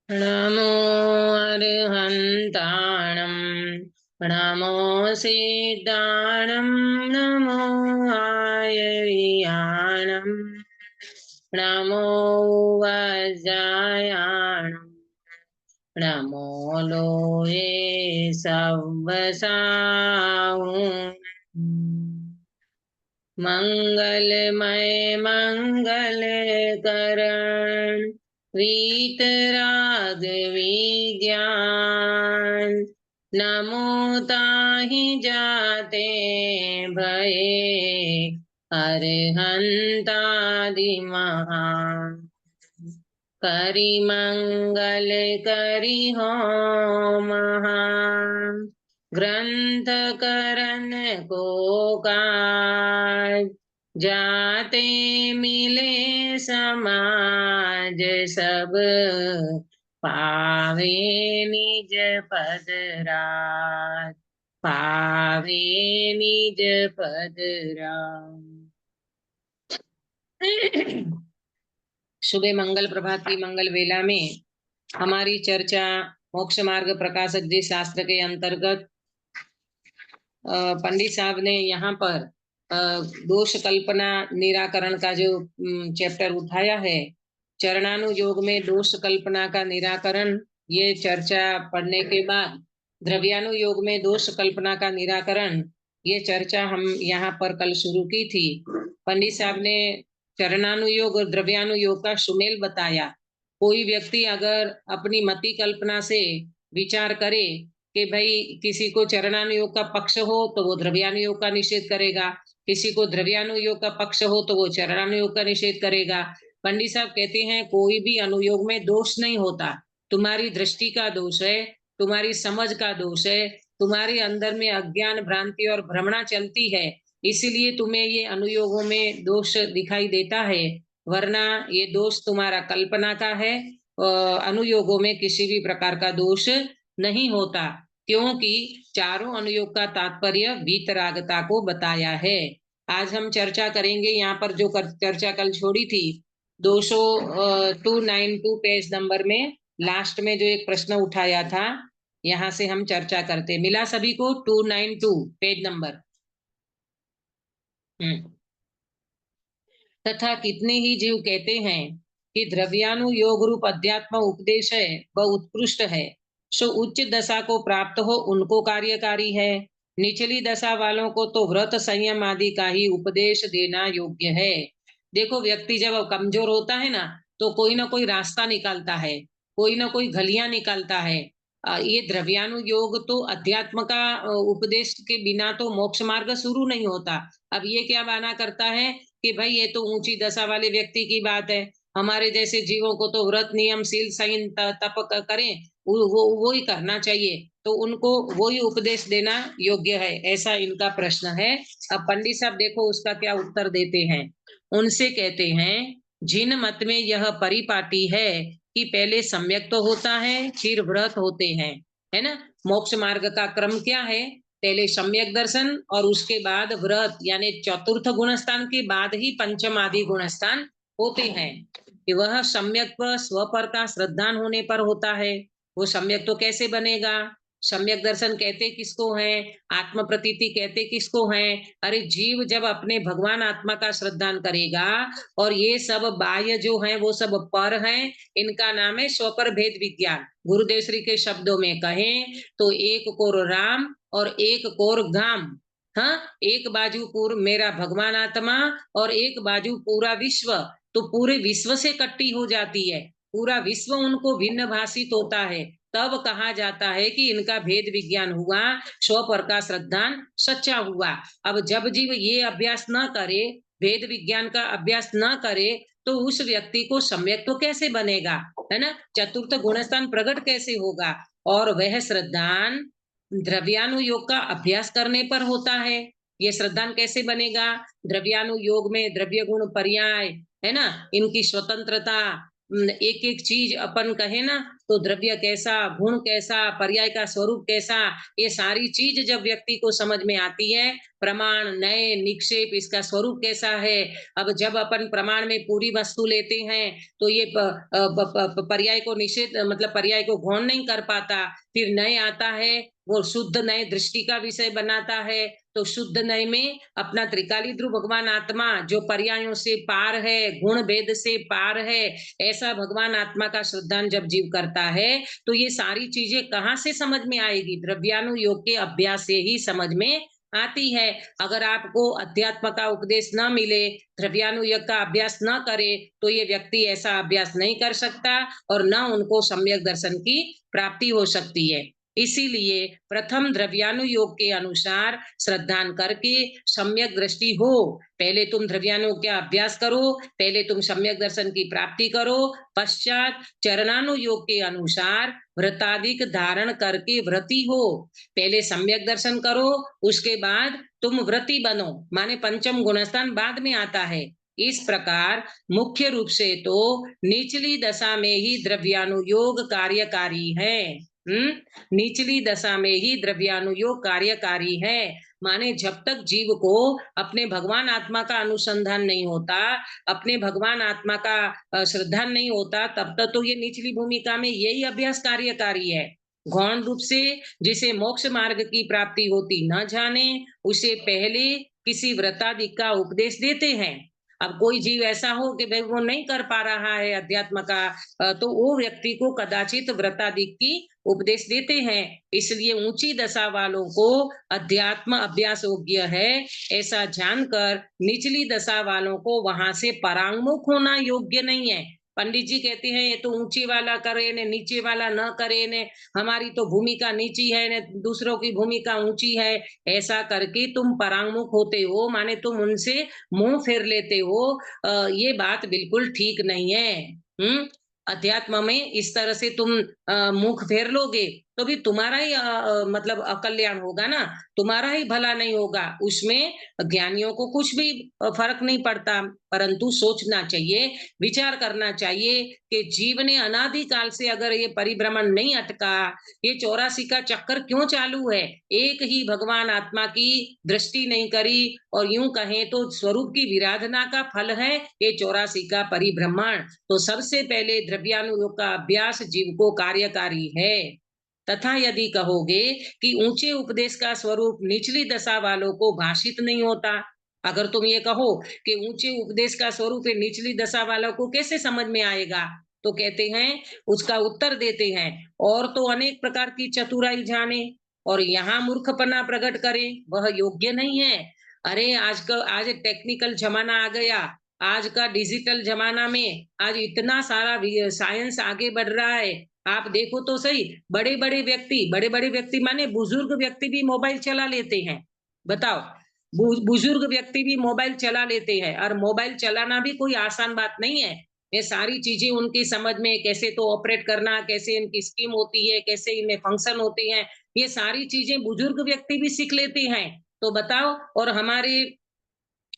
नमो अर्हन्ताणं नमो सिद्धाणं नमो आयर्याणं नमो वज्रायाणं नमो लोये सव्वसाहुं मंगलमय मंगल करण वीतराग विज्ञान नमो ताहि जाते भये अरहंतादि महान करि मंगल करि हो महान ग्रंथ करन को काज जाते मिले समाज सब पावे निज पद राज पावे निज पद राज। सुबह मंगल प्रभात की मंगल वेला में हमारी चर्चा मोक्ष मार्ग प्रकाशक जी शास्त्र के अंतर्गत पंडित साहब ने यहाँ पर दोष कल्पना निराकरण का जो चैप्टर उठाया है, चरणानुयोग में दोष कल्पना का निराकरण, ये चर्चा पढ़ने के बाद द्रव्यानुयोग में दोष कल्पना का निराकरण, ये चर्चा हम यहाँ पर कल शुरू की थी। पंडित साहब ने चरणानुयोग और द्रव्यानुयोग का सुमेल बताया। कोई व्यक्ति अगर अपनी मति कल्पना से विचार करे कि भाई किसी को चरणानुयोग का पक्ष हो तो वो द्रव्यानुयोग का निषेध करेगा, किसी को द्रव्यानुयोग का पक्ष हो तो वो चरणानुयोग का निषेध करेगा। पंडित साहब कहते हैं कोई भी अनुयोग में दोष नहीं होता, तुम्हारी दृष्टि का दोष है, तुम्हारी समझ का दोष है, तुम्हारे अंदर में अज्ञान भ्रांति और भ्रमणा चलती है, इसीलिए तुम्हें ये अनुयोगों में दोष दिखाई देता है, वरना ये दोष तुम्हारा कल्पना का है। अनुयोगों में किसी भी प्रकार का दोष नहीं होता, क्योंकि चारों अनुयोग का तात्पर्य वीतरागता को बताया है। आज हम चर्चा करेंगे यहाँ पर जो चर्चा कल छोड़ी थी 292 पेज नंबर में लास्ट में जो एक प्रश्न उठाया था, यहाँ से हम चर्चा करते। मिला सभी को 292 पेज नंबर? तथा कितने ही जीव कहते हैं कि द्रव्यानुयोग रूप अध्यात्म उपदेश है वह उत्कृष्ट है, सो उच्च दशा को प्राप्त हो उनको कार्यकारी है, निचली दशा वालों को तो व्रत संयम आदि का ही उपदेश देना योग्य है। देखो, व्यक्ति जब कमजोर होता है ना तो कोई ना कोई रास्ता निकालता है, कोई ना कोई गलियां निकालता है। ये द्रव्यानुयोग तो अध्यात्म का उपदेश के बिना तो मोक्ष मार्ग शुरू नहीं होता। अब ये क्या बहाना करता है कि भाई ये तो ऊंची दशा वाले व्यक्ति की बात है, हमारे जैसे जीवों को तो व्रत नियम शील संयम तप करें, वो ही करना चाहिए, तो उनको वो ही उपदेश देना योग्य है, ऐसा इनका प्रश्न है। अब पंडित साहब देखो उसका क्या उत्तर देते हैं। उनसे कहते हैं जिन मत में यह परिपाटी है कि पहले सम्यक तो होता है फिर व्रत होते हैं, है ना। मोक्ष मार्ग का क्रम क्या है? पहले सम्यक दर्शन और उसके बाद व्रत, यानी चतुर्थ गुणस्थान के बाद ही पंचम आदि गुणस्थान होते हैं। कि वह सम्यक स्वपर का श्रद्धान होने पर होता है। वो सम्यक तो कैसे बनेगा? सम्यक दर्शन कहते किसको है? आत्म प्रतीति कहते किसको है? अरे जीव जब अपने भगवान आत्मा का श्रद्धान करेगा और ये सब बाह्य जो है वो सब पर हैं, इनका नाम है स्वपर भेद विज्ञान। गुरुदेव श्री के शब्दों में कहें तो एक कोर राम और एक कोर गाम। हाँ, एक बाजू पूर्व मेरा भगवान आत्मा और एक बाजू पूरा विश्व, तो पूरे विश्व से कट्टी हो जाती है, पूरा विश्व उनको भिन्न भाषित होता है, तब कहा जाता है कि इनका भेद विज्ञान हुआ, स्वपर का श्रद्धान सच्चा हुआ। अब जब जीव ये अभ्यास न करे, भेद विज्ञान का अभ्यास न करे, तो उस व्यक्ति को सम्यक तो कैसे बनेगा, है ना। चतुर्थ गुणस्थान प्रकट कैसे होगा? और वह श्रद्धान द्रव्यानुयोग का अभ्यास करने पर होता है। ये श्रद्धान कैसे बनेगा? द्रव्यानुयोग में द्रव्य गुण पर्याय, है ना, इनकी स्वतंत्रता, एक एक चीज अपन कहे ना तो द्रव्य कैसा, गुण कैसा, पर्याय का स्वरूप कैसा, ये सारी चीज जब व्यक्ति को समझ में आती है, प्रमाण, नए, निक्षेप, इसका स्वरूप कैसा है। अब जब अपन प्रमाण में पूरी वस्तु लेते हैं, तो ये पर्याय को निषेध, मतलब पर्याय को गौण नहीं कर पाता। फिर नए आता है, वो शुद्ध नए दृष्टि का विषय बनाता है। तो शुद्ध नए में अपना त्रिकाली ध्रुव भगवान आत्मा जो पर्यायों से पार है, गुण भेद से पार है, ऐसा भगवान आत्मा का श्रद्धान जब जीव करता है, तो ये सारी चीजें कहाँ से समझ में आएगी? द्रव्यानुयोग के अभ्यास से ही समझ में आती है। अगर आपको अध्यात्म का उपदेश न मिले, द्रव्यानुयोग का अभ्यास न करे, तो ये व्यक्ति ऐसा अभ्यास नहीं कर सकता और न उनको सम्यक दर्शन की प्राप्ति हो सकती है। इसीलिए प्रथम द्रव्यानुयोग के अनुसार श्रद्धान करके सम्यक दृष्टि हो। पहले तुम द्रव्यानुयोग का अभ्यास करो, पहले तुम सम्यक दर्शन की प्राप्ति करो, पश्चात चरणानुयोग के अनुसार व्रतादिक धारण करके व्रती हो। पहले सम्यक दर्शन करो, उसके बाद तुम व्रती बनो, माने पंचम गुणस्थान बाद में आता है। इस प्रकार मुख्य रूप से तो निचली दशा में ही द्रव्यानुयोग कार्यकारी है। निचली दशा में ही द्रव्यानुयोग कार्यकारी है। माने जब तक जीव को अपने भगवान आत्मा का अनुसंधान नहीं होता, अपने भगवान आत्मा का श्रद्धान नहीं होता, तब तक तो ये निचली भूमिका में यही अभ्यास कार्यकारी है। गौण रूप से जिसे मोक्ष मार्ग की प्राप्ति होती न जाने, उसे पहले किसी व्रतादि का उपदेश देते हैं। अब कोई जीव ऐसा हो कि भाई वो नहीं कर पा रहा है अध्यात्म का, तो वो व्यक्ति को कदाचित व्रतादि की उपदेश देते हैं। इसलिए ऊंची दशा वालों को अध्यात्म अभ्यास योग्य है, ऐसा जानकर निचली दशा वालों को वहां से परांगमुख होना योग्य नहीं है। पंडित जी कहते हैं ये तो ऊंची वाला करे ने, नीचे वाला न करे ने, हमारी तो भूमिका नीची है ने, दूसरों की भूमिका ऊंची है। ऐसा करके तुम परांगमुख होते हो, माने तुम उनसे मुंह फेर लेते हो। ये बात बिल्कुल ठीक नहीं है। अध्यात्म में इस तरह से तुम मुख फेर लोगे तो भी तुम्हारा ही मतलब अकल्याण होगा ना, तुम्हारा ही भला नहीं होगा। उसमें ज्ञानियों को कुछ भी फर्क नहीं पड़ता, परंतु सोचना चाहिए, विचार करना चाहिए कि जीव ने अनादिकाल से अगर ये परिभ्रमण नहीं अटका, ये 84 का चक्कर क्यों चालू है? एक ही भगवान आत्मा की दृष्टि नहीं करी, और यूं कहें तो स्वरूप की विराधना का फल है ये 84 का परिभ्रमण। तो सबसे पहले द्रव्यानुयोग का अभ्यास जीव को कार्यकारी है। तथा यदि कहोगे कि ऊंचे उपदेश का स्वरूप निचली दशा वालों को भाषित नहीं होता, अगर तुम ये कहो कि ऊंचे उपदेश का स्वरूप है, निचली दशा वालों को कैसे समझ में आएगा, तो कहते हैं, उसका उत्तर देते हैं, और तो अनेक प्रकार की चतुराई जाने और यहाँ मूर्खपना प्रकट करे वह योग्य नहीं है। अरे आज टेक्निकल जमाना आ गया, आज का डिजिटल जमाना में आज इतना सारा साइंस आगे बढ़ रहा है। आप देखो तो सही, बड़े-बड़े व्यक्ति माने बुजुर्ग व्यक्ति भी मोबाइल चला लेते हैं। बताओ, बुजुर्ग व्यक्ति भी मोबाइल चला लेते हैं, और मोबाइल चलाना भी कोई आसान बात नहीं है। ये सारी चीजें उनकी समझ में, कैसे तो ऑपरेट करना, कैसे इनकी स्कीम होती है, कैसे इनमें फंक्शन होते हैं, ये सारी चीजें बुजुर्ग व्यक्ति भी सीख लेते हैं। तो बताओ, और हमारे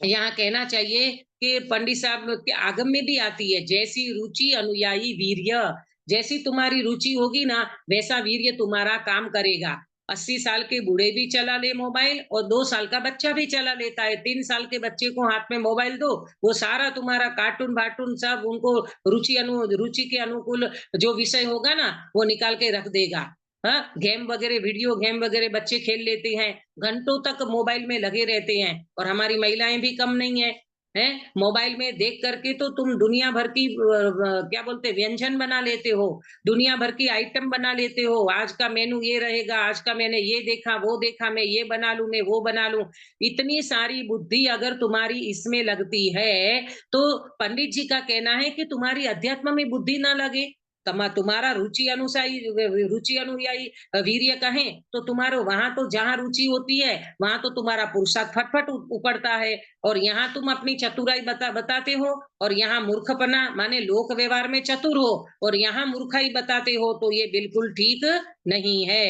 यहाँ कहना चाहिए कि पंडित साहब के आगम में भी आती है, जैसी रुचि अनुयायी वीर्य। जैसी तुम्हारी रुचि होगी ना, वैसा वीर्य तुम्हारा काम करेगा। 80 साल के बूढ़े भी चला ले मोबाइल, और 2 साल का बच्चा भी चला लेता है। 3 साल के बच्चे को हाथ में मोबाइल दो, वो सारा तुम्हारा कार्टून वार्टून सब उनको रुचि के अनुकूल जो विषय होगा ना, वो निकाल के रख देगा। हाँ, गेम वगैरह, वीडियो गेम वगैरह बच्चे खेल लेते हैं, घंटों तक मोबाइल में लगे रहते हैं। और हमारी महिलाएं भी कम नहीं है, हैं? मोबाइल में देख करके तो तुम दुनिया भर की क्या बोलते हैं, व्यंजन बना लेते हो, दुनिया भर की आइटम बना लेते हो। आज का मेनू ये रहेगा, आज का मैंने ये देखा, वो देखा, मैं ये बना लूं, मैं वो बना लूं। इतनी सारी बुद्धि अगर तुम्हारी इसमें लगती है, तो पंडित जी का कहना है कि तुम्हारी अध्यात्म में बुद्धि ना लगे। तुम्हारा रुचि अनुयायी वीर्य कहें तो तुम्हारा वहां तो जहां रुचि होती है, वहां तो तुम्हारा पुरुषार्थ फटफट उपड़ता है, और यहाँ तुम अपनी चतुराई बताते हो, और यहाँ मूर्खपना माने लोक व्यवहार में चतुर हो, और यहाँ मूर्खाई बताते हो, तो ये बिल्कुल ठीक नहीं है।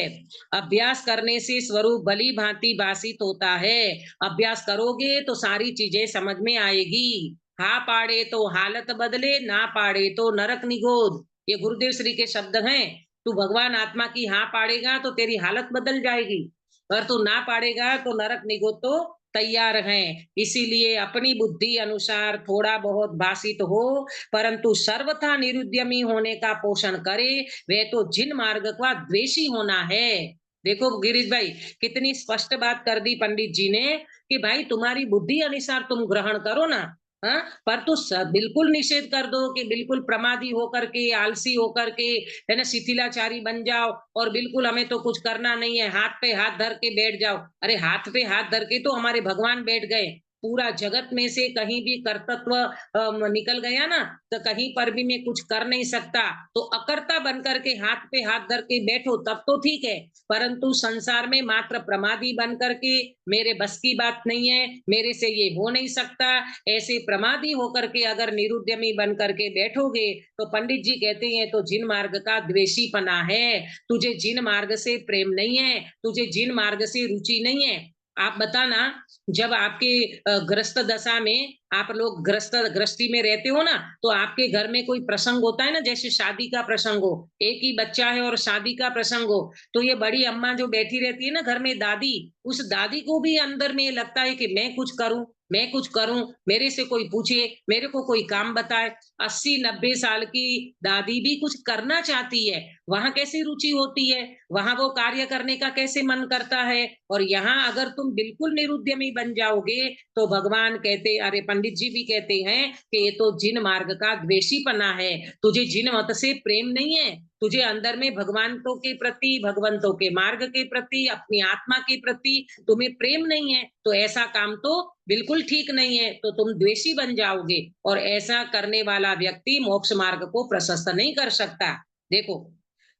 अभ्यास करने से स्वरूप भली भांति भाषित होता है। अभ्यास करोगे तो सारी चीजें समझ में आएगी। हा पाड़े तो हालत बदले, ना पाड़े तो नरक निगोद। ये गुरुदेव श्री के शब्द हैं। तू भगवान आत्मा की हाँ पाड़ेगा तो तेरी हालत बदल जाएगी, और तू ना पाड़ेगा तो नरक निगो तो तैयार हैं। इसीलिए अपनी बुद्धि अनुसार थोड़ा बहुत भाषित हो, परंतु सर्वथा निरुद्यमी होने का पोषण करे, वे तो जिन मार्ग का द्वेषी होना है। देखो गिरीश भाई, कितनी स्पष्ट बात कर दी पंडित जी ने कि भाई तुम्हारी बुद्धि अनुसार तुम ग्रहण करो ना। हाँ, पर तो बिल्कुल निषेध कर दो कि बिल्कुल प्रमादी होकर के, आलसी होकर के, है ना, शिथिलाचारी बन जाओ और बिल्कुल हमें तो कुछ करना नहीं है, हाथ पे हाथ धर के बैठ जाओ। अरे हाथ पे हाथ धर के तो हमारे भगवान बैठ गए। पूरा जगत में से कहीं भी कर्तृत्व निकल गया ना, तो कहीं पर भी मैं कुछ कर नहीं सकता, तो अकर्ता बन करके हाथ पे हाथ धर के बैठो तब तो ठीक है। परंतु संसार में मात्र प्रमादी बन करके, मेरे बस की बात नहीं है, मेरे से ये हो नहीं सकता, ऐसे प्रमादी होकर के अगर निरुद्यमी बन करके बैठोगे, तो पंडित जी कहते हैं तो जिन मार्ग का द्वेषीपना है, तुझे जिन मार्ग से प्रेम नहीं है, तुझे जिन मार्ग से रुचि नहीं है। आप बताना, जब आपके ग्रस्त दशा में आप लोग गृहस्थी में रहते हो ना, तो आपके घर में कोई प्रसंग होता है ना, जैसे शादी का प्रसंग हो, एक ही बच्चा है और शादी का प्रसंग हो, तो ये बड़ी अम्मा जो बैठी रहती है ना घर में, दादी, उस दादी को भी अंदर में ये लगता है कि मैं कुछ करूं, मैं कुछ करूं, मेरे से कोई पूछे, मेरे को कोई काम बताए। 80-90 साल की दादी भी कुछ करना चाहती है, वहां कैसी रुचि होती है, वहां वो कार्य करने का कैसे मन करता है। और यहाँ अगर तुम बिल्कुल निरुद्यमी बन जाओगे, तो भगवान कहते, अरे पंडित जी भी कहते हैं कि ये तो जिन मार्ग का द्वेषीपना है, तुझे जिन मत से प्रेम नहीं है, तुझे अंदर में भगवंतों के प्रति, भगवंतों के मार्ग के प्रति, अपनी आत्मा के प्रति तुम्हें प्रेम नहीं है, तो ऐसा काम तो बिल्कुल ठीक नहीं है, तो तुम द्वेषी बन जाओगे, और ऐसा करने वाला व्यक्ति मोक्ष मार्ग को प्रशस्त नहीं कर सकता। देखो,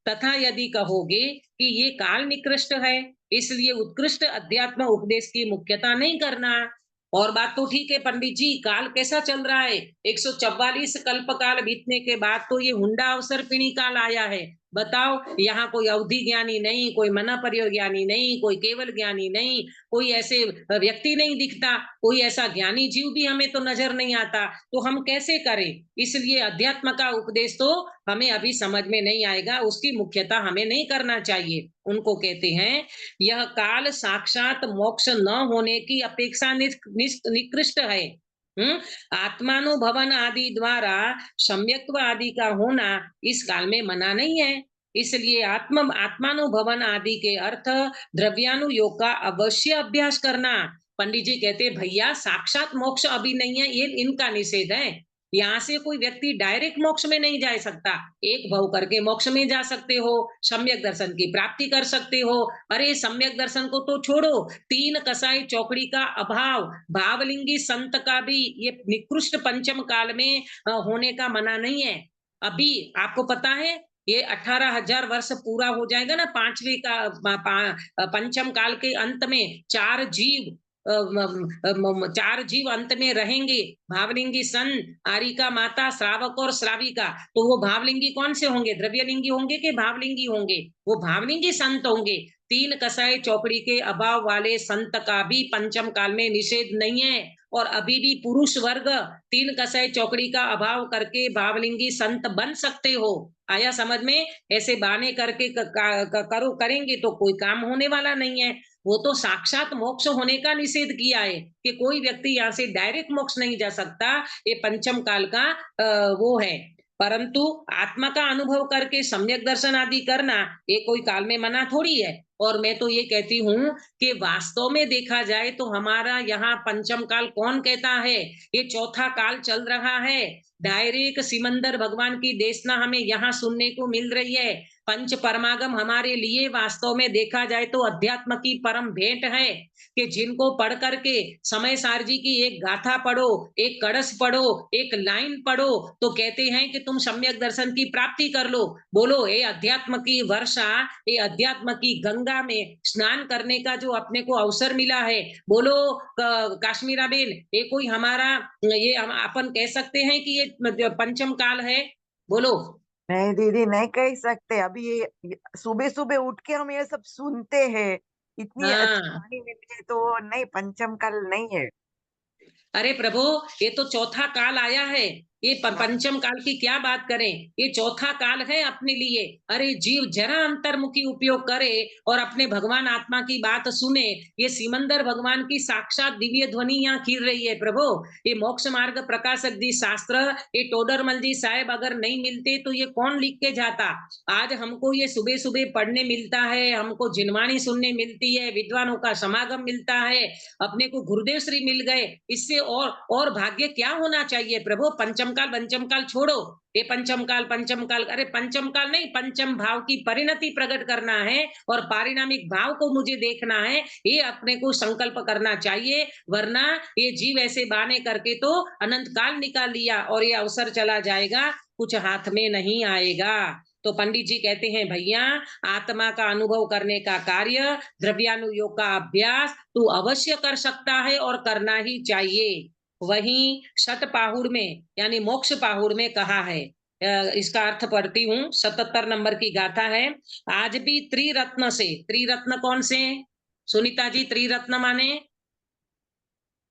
तथा यदि कहोगे कि ये काल निकृष्ट है, इसलिए उत्कृष्ट अध्यात्म उपदेश की मुख्यता नहीं करना। और बात तो ठीक है पंडित जी, काल कैसा चल रहा है, 144 कल्प काल बीतने के बाद तो ये हुंडा अवसर पिणी काल आया है। बताओ, यहाँ कोई अवधि ज्ञानी नहीं, कोई मना परियो ज्ञानी नहीं, कोई केवल ज्ञानी नहीं, कोई ऐसे व्यक्ति नहीं दिखता, कोई ऐसा ज्ञानी जीव भी हमें तो नजर नहीं आता, तो हम कैसे करें। इसलिए अध्यात्म का उपदेश तो हमें अभी समझ में नहीं आएगा, उसकी मुख्यता हमें नहीं करना चाहिए। उनको कहते हैं, यह काल साक्षात मोक्ष न होने की अपेक्षा निकृष्ट है। हम्म, आत्मानुभवन आदि द्वारा सम्यक्त्व आदि का होना इस काल में मना नहीं है। इसलिए आत्मानुभवन आदि के अर्थ द्रव्यानुयोग का अवश्य अभ्यास करना। पंडित जी कहते हैं, भैया साक्षात मोक्ष अभी नहीं है, ये इनका निषेध है। यहाँ से कोई व्यक्ति डायरेक्ट मोक्ष में नहीं जा सकता, एक भव करके मोक्ष में जा सकते हो, सम्यक दर्शन की प्राप्ति कर सकते हो। अरे सम्यक दर्शन को तो छोड़ो, तीन कसाई चौकड़ी का अभाव, भावलिंगी संत का भी ये निकृष्ट पंचम काल में होने का मना नहीं है। अभी आपको पता है, ये 18,000 वर्ष पूरा हो जाएगा ना, पांचवे का पंचम काल के अंत में चार जीव, चार जीव अंत में रहेंगे, भावलिंगी सन, आरिका माता, श्रावक और श्राविका। तो वो भावलिंगी कौन से होंगे, द्रव्यलिंगी होंगे कि भावलिंगी होंगे, वो भावलिंगी संत होंगे। तीन कसाई चौकड़ी के अभाव वाले संत का भी पंचम काल में निषेध नहीं है, और अभी भी पुरुष वर्ग तीन कसाई चौकड़ी का अभाव करके भावलिंगी संत बन सकते हो। आया समझ में, ऐसे बहाने करके करो करेंगे तो कोई काम होने वाला नहीं है। वो तो साक्षात मोक्ष होने का निषेध किया है कि कोई व्यक्ति यहाँ से डायरेक्ट मोक्ष नहीं जा सकता, ये पंचम काल का वो है। परंतु आत्मा का अनुभव करके सम्यक दर्शन आदि करना ये कोई काल में मना थोड़ी है। और मैं तो ये कहती हूँ कि वास्तव में देखा जाए तो हमारा यहाँ पंचम काल कौन कहता है, ये चौथा काल चल रहा है। डायरेक्ट सिमंदर भगवान की देशना हमें यहाँ सुनने को मिल रही है। पंच परमागम हमारे लिए वास्तव में देखा जाए तो अध्यात्म की परम भेंट है, कि जिनको पढ़ करके समय सार जी की एक गाथा पढ़ो, एक कड़स पढ़ो, एक लाइन पढ़ो, तो कहते हैं कि तुम सम्यक दर्शन की प्राप्ति कर लो। बोलो, ये अध्यात्म की वर्षा, ये अध्यात्म की गंगा में स्नान करने का जो अपने को अवसर मिला है, बोलो काश्मीरा बेन, ये कोई हमारा, ये हम अपन कह सकते हैं कि ये पंचम काल है? बोलो। नहीं दीदी, नहीं कह सकते। अभी ये सुबह सुबह उठ के हम ये सब सुनते हैं, इतनी अच्छी हाँ, वाणी मिली है, तो नहीं, पंचम काल नहीं है। अरे प्रभु, ये तो चौथा काल आया है। ये पंचम काल की क्या बात करें, ये चौथा काल है अपने लिए। अरे जीव जरा अंतर्मुखी उपयोग करे और अपने भगवान आत्मा की बात सुने, ये सिमंदर भगवान की साक्षात दिव्य ध्वनि यहाँ खिल रही है प्रभु। ये मोक्ष मार्ग प्रकाशक जी शास्त्र, ये टोडरमल जी साहेब अगर नहीं मिलते तो ये कौन लिख के जाता। आज हमको ये सुबह सुबह पढ़ने मिलता है, हमको जिनवाणी सुनने मिलती है, विद्वानों का समागम मिलता है, अपने को गुरुदेव श्री मिल गए, इससे और भाग्य क्या होना चाहिए प्रभु। पंचम काल छोड़ो, ये पंचम काल, अरे पंचम काल नहीं, पंचम भाव की परिणति प्रकट करना है और पारिणामिक भाव को मुझे देखना है, ये अपने को संकल्प करना चाहिए। वरना ये जीव ऐसे बहाने करके तो अनंत काल निकाल लिया और ये अवसर चला जाएगा, कुछ हाथ में नहीं आएगा। तो पंडित जी कहते हैं भैया, आत्मा का अनुभव करने का कार्य, द्रव्यानुयोग का अभ्यास तू अवश्य कर सकता है और करना ही चाहिए। वहीं शतपाहुड़ में यानी मोक्ष पाहुड़ में कहा है, इसका अर्थ पढ़ती हूँ, 77 नंबर की गाथा है। आज भी त्रिरत्न से, त्रिरत्न कौन से सुनीता जी? त्रिरत्न माने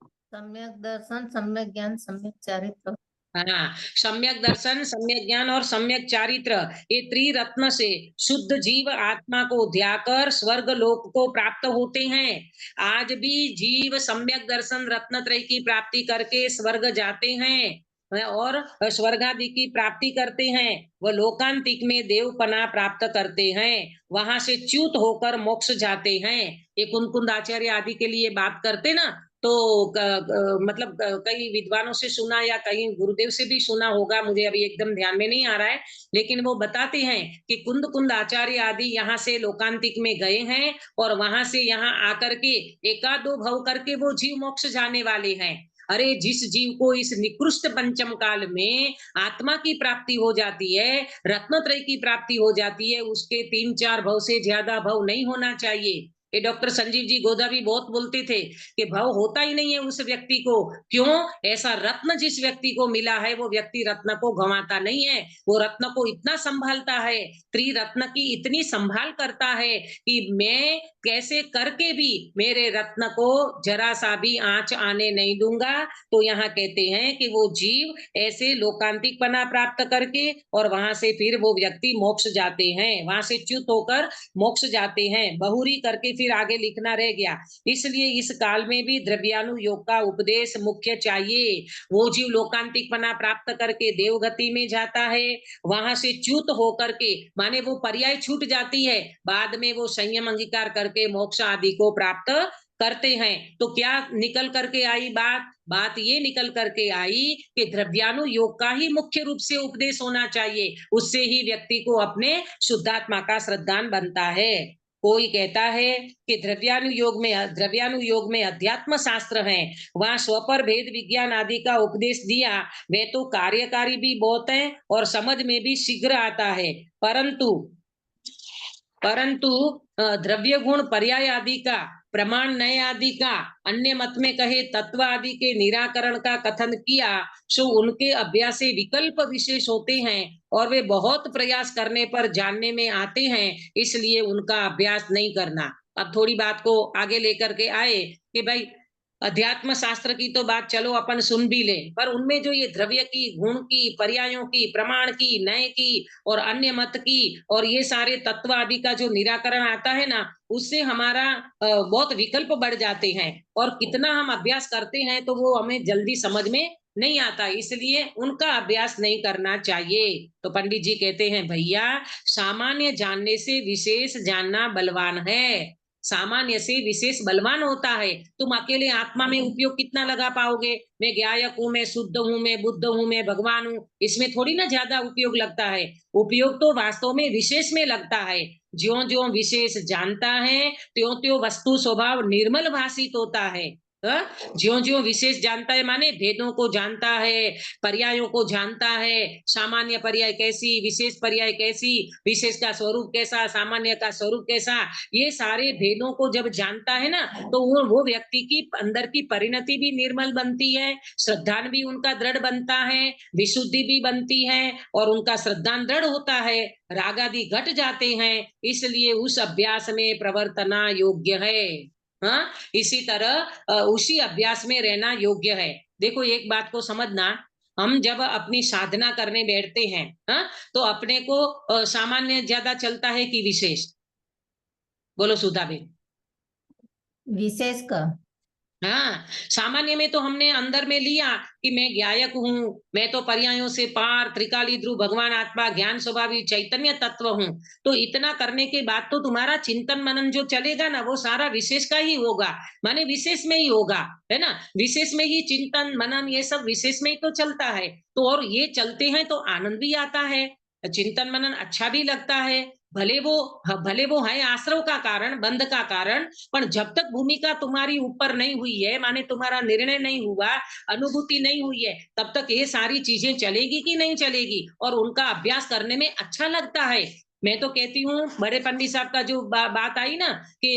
सम्यक दर्शन, सम्यक ज्ञान, सम्यक चारित्र। हाँ, सम्यक दर्शन, सम्यक ज्ञान और सम्यक चारित्र, ये त्रिरत्न से शुद्ध जीव आत्मा को ध्याकर स्वर्ग लोक को प्राप्त होते हैं। आज भी जीव सम्यक दर्शन रत्नत्रय की प्राप्ति करके स्वर्ग जाते हैं और स्वर्ग आदि की प्राप्ति करते हैं। वह लोकांतिक में देवपना प्राप्त करते हैं, वहां से च्युत होकर मोक्ष जाते हैं। ये कुंद आचार्य आदि के लिए बात करते ना, तो मतलब कई विद्वानों से सुना या कहीं गुरुदेव से भी सुना होगा, मुझे अभी एकदम ध्यान में नहीं आ रहा है, लेकिन वो बताते हैं कि कुंद आचार्य आदि यहाँ से लोकांतिक में गए हैं और वहां से यहाँ आकर के एकादो भव करके वो जीव मोक्ष जाने वाले हैं। अरे जिस जीव को इस निकृष्ट पंचम काल में आत्मा की प्राप्ति हो जाती है, रत्नत्रय की प्राप्ति हो जाती है, उसके 3-4 भव से ज्यादा भव नहीं होना चाहिए। ये डॉक्टर संजीव जी गोदा भी बहुत बोलते थे कि भाव होता ही नहीं है उस व्यक्ति को। क्यों? ऐसा रत्न जिस व्यक्ति को मिला है, वो व्यक्ति रत्न को गंवाता नहीं है, वो रत्न को इतना संभालता है, त्रिरत्न की इतनी संभाल करता है कि मैं कैसे करके भी मेरे रत्न को जरा सा भी आंच आने नहीं दूंगा। तो यहाँ कहते हैं कि वो जीव ऐसे लोकांतिक पना प्राप्त करके और वहां से फिर वो व्यक्ति मोक्ष जाते हैं, वहां से च्युत होकर मोक्ष जाते हैं। बहुरी करके फिर आगे लिखना रह गया। इसलिए इस काल में भी द्रव्यानुयोग का उपदेश मुख्य चाहिए। वो जीव लोकांतिक पना प्राप्त करके देवगति में जाता है, वहां से च्युत होकर के माने वो पर्याय छूट जाती है, बाद में वो संयम अंगीकार करके मोक्ष आदि को प्राप्त करते हैं। तो क्या निकल करके आई बात ये निकल करके आई कि द्रव्यानुयोग का ही मुख्य रूप से उपदेश होना चाहिए, उससे ही व्यक्ति को अपने शुद्धात्मा का श्रद्धान बनता है। कोई कहता है कि द्रव्यानुयोग में अध्यात्म शास्त्र है, वहां स्वपर भेद विज्ञान आदि का उपदेश दिया, वे तो कार्यकारी भी बहुत है और समझ में भी शीघ्र आता है, परंतु द्रव्य गुण पर्याय आदि का, प्रमाण नय आदि का, अन्य मत में कहे तत्व आदि के निराकरण का कथन किया, सो उनके अभ्यास से विकल्प विशेष होते हैं और वे बहुत प्रयास करने पर जानने में आते हैं, इसलिए उनका अभ्यास नहीं करना। अब थोड़ी बात को आगे लेकर के आए कि भाई अध्यात्म शास्त्र की तो बात चलो अपन सुन भी ले, पर उनमें जो ये द्रव्य की, गुण की, पर्यायों की, प्रमाण की, नय की और अन्य मत की और ये सारे तत्व आदि का जो निराकरण आता है ना, उससे हमारा बहुत विकल्प बढ़ जाते हैं और कितना हम अभ्यास करते हैं तो वो हमें जल्दी समझ में नहीं आता, इसलिए उनका अभ्यास नहीं करना चाहिए। तो पंडित जी कहते हैं भैया, सामान्य जानने से विशेष जानना बलवान है, सामान्य से विशेष बलवान होता है। तुम अकेले आत्मा में उपयोग कितना लगा पाओगे? मैं ज्ञायक हूं, मैं शुद्ध हूं, मैं बुद्ध हूं, मैं भगवान हूं, इसमें थोड़ी ना ज्यादा उपयोग लगता है। उपयोग तो वास्तव में विशेष में लगता है। ज्यो ज्यो विशेष जानता है, त्यों त्यों वस्तु स्वभाव निर्मल भाषित होता है। ज्यो ज्यो विशेष जानता है माने भेदों को जानता है, पर्यायों को जानता है, सामान्य पर्याय कैसी, विशेष पर्याय कैसी, विशेष का स्वरूप कैसा, सामान्य का स्वरूप कैसा, ये सारे भेदों को जब जानता है ना, तो वो व्यक्ति की अंदर की परिणति भी निर्मल बनती है, श्रद्धान भी उनका दृढ़ बनता है, विशुद्धि भी बनती है और उनका श्रद्धान दृढ़ होता है, राग आदि घट जाते हैं, इसलिए उस अभ्यास में प्रवर्तना योग्य है। हाँ, इसी तरह उसी अभ्यास में रहना योग्य है। देखो एक बात को समझना, हम जब अपनी साधना करने बैठते हैं, हाँ, तो अपने को सामान्य ज्यादा चलता है कि विशेष? बोलो सुधा बेन। विशेष का। हाँ, सामान्य में तो हमने अंदर में लिया कि मैं गायक हूँ, मैं तो पर्यायों से पार, त्रिकाली ध्रुव, भगवान आत्मा, ज्ञान स्वभावी चैतन्य तत्व हूँ। तो इतना करने के बाद तो तुम्हारा चिंतन मनन जो चलेगा ना, वो सारा विशेष का ही होगा, माने विशेष में ही होगा, है ना? विशेष में ही चिंतन मनन ये सब विशेष में ही तो चलता है। तो और ये चलते हैं तो आनंद भी आता है, चिंतन मनन अच्छा भी लगता है, भले वो है आश्रव का कारण, बंध का कारण, पर जब तक भूमिका तुम्हारी ऊपर नहीं हुई है, माने तुम्हारा निर्णय नहीं हुआ, अनुभूति नहीं हुई है, तब तक ये सारी चीजें चलेगी कि नहीं चलेगी, और उनका अभ्यास करने में अच्छा लगता है। मैं तो कहती हूँ, बड़े पंडित साहब का जो बात आई ना कि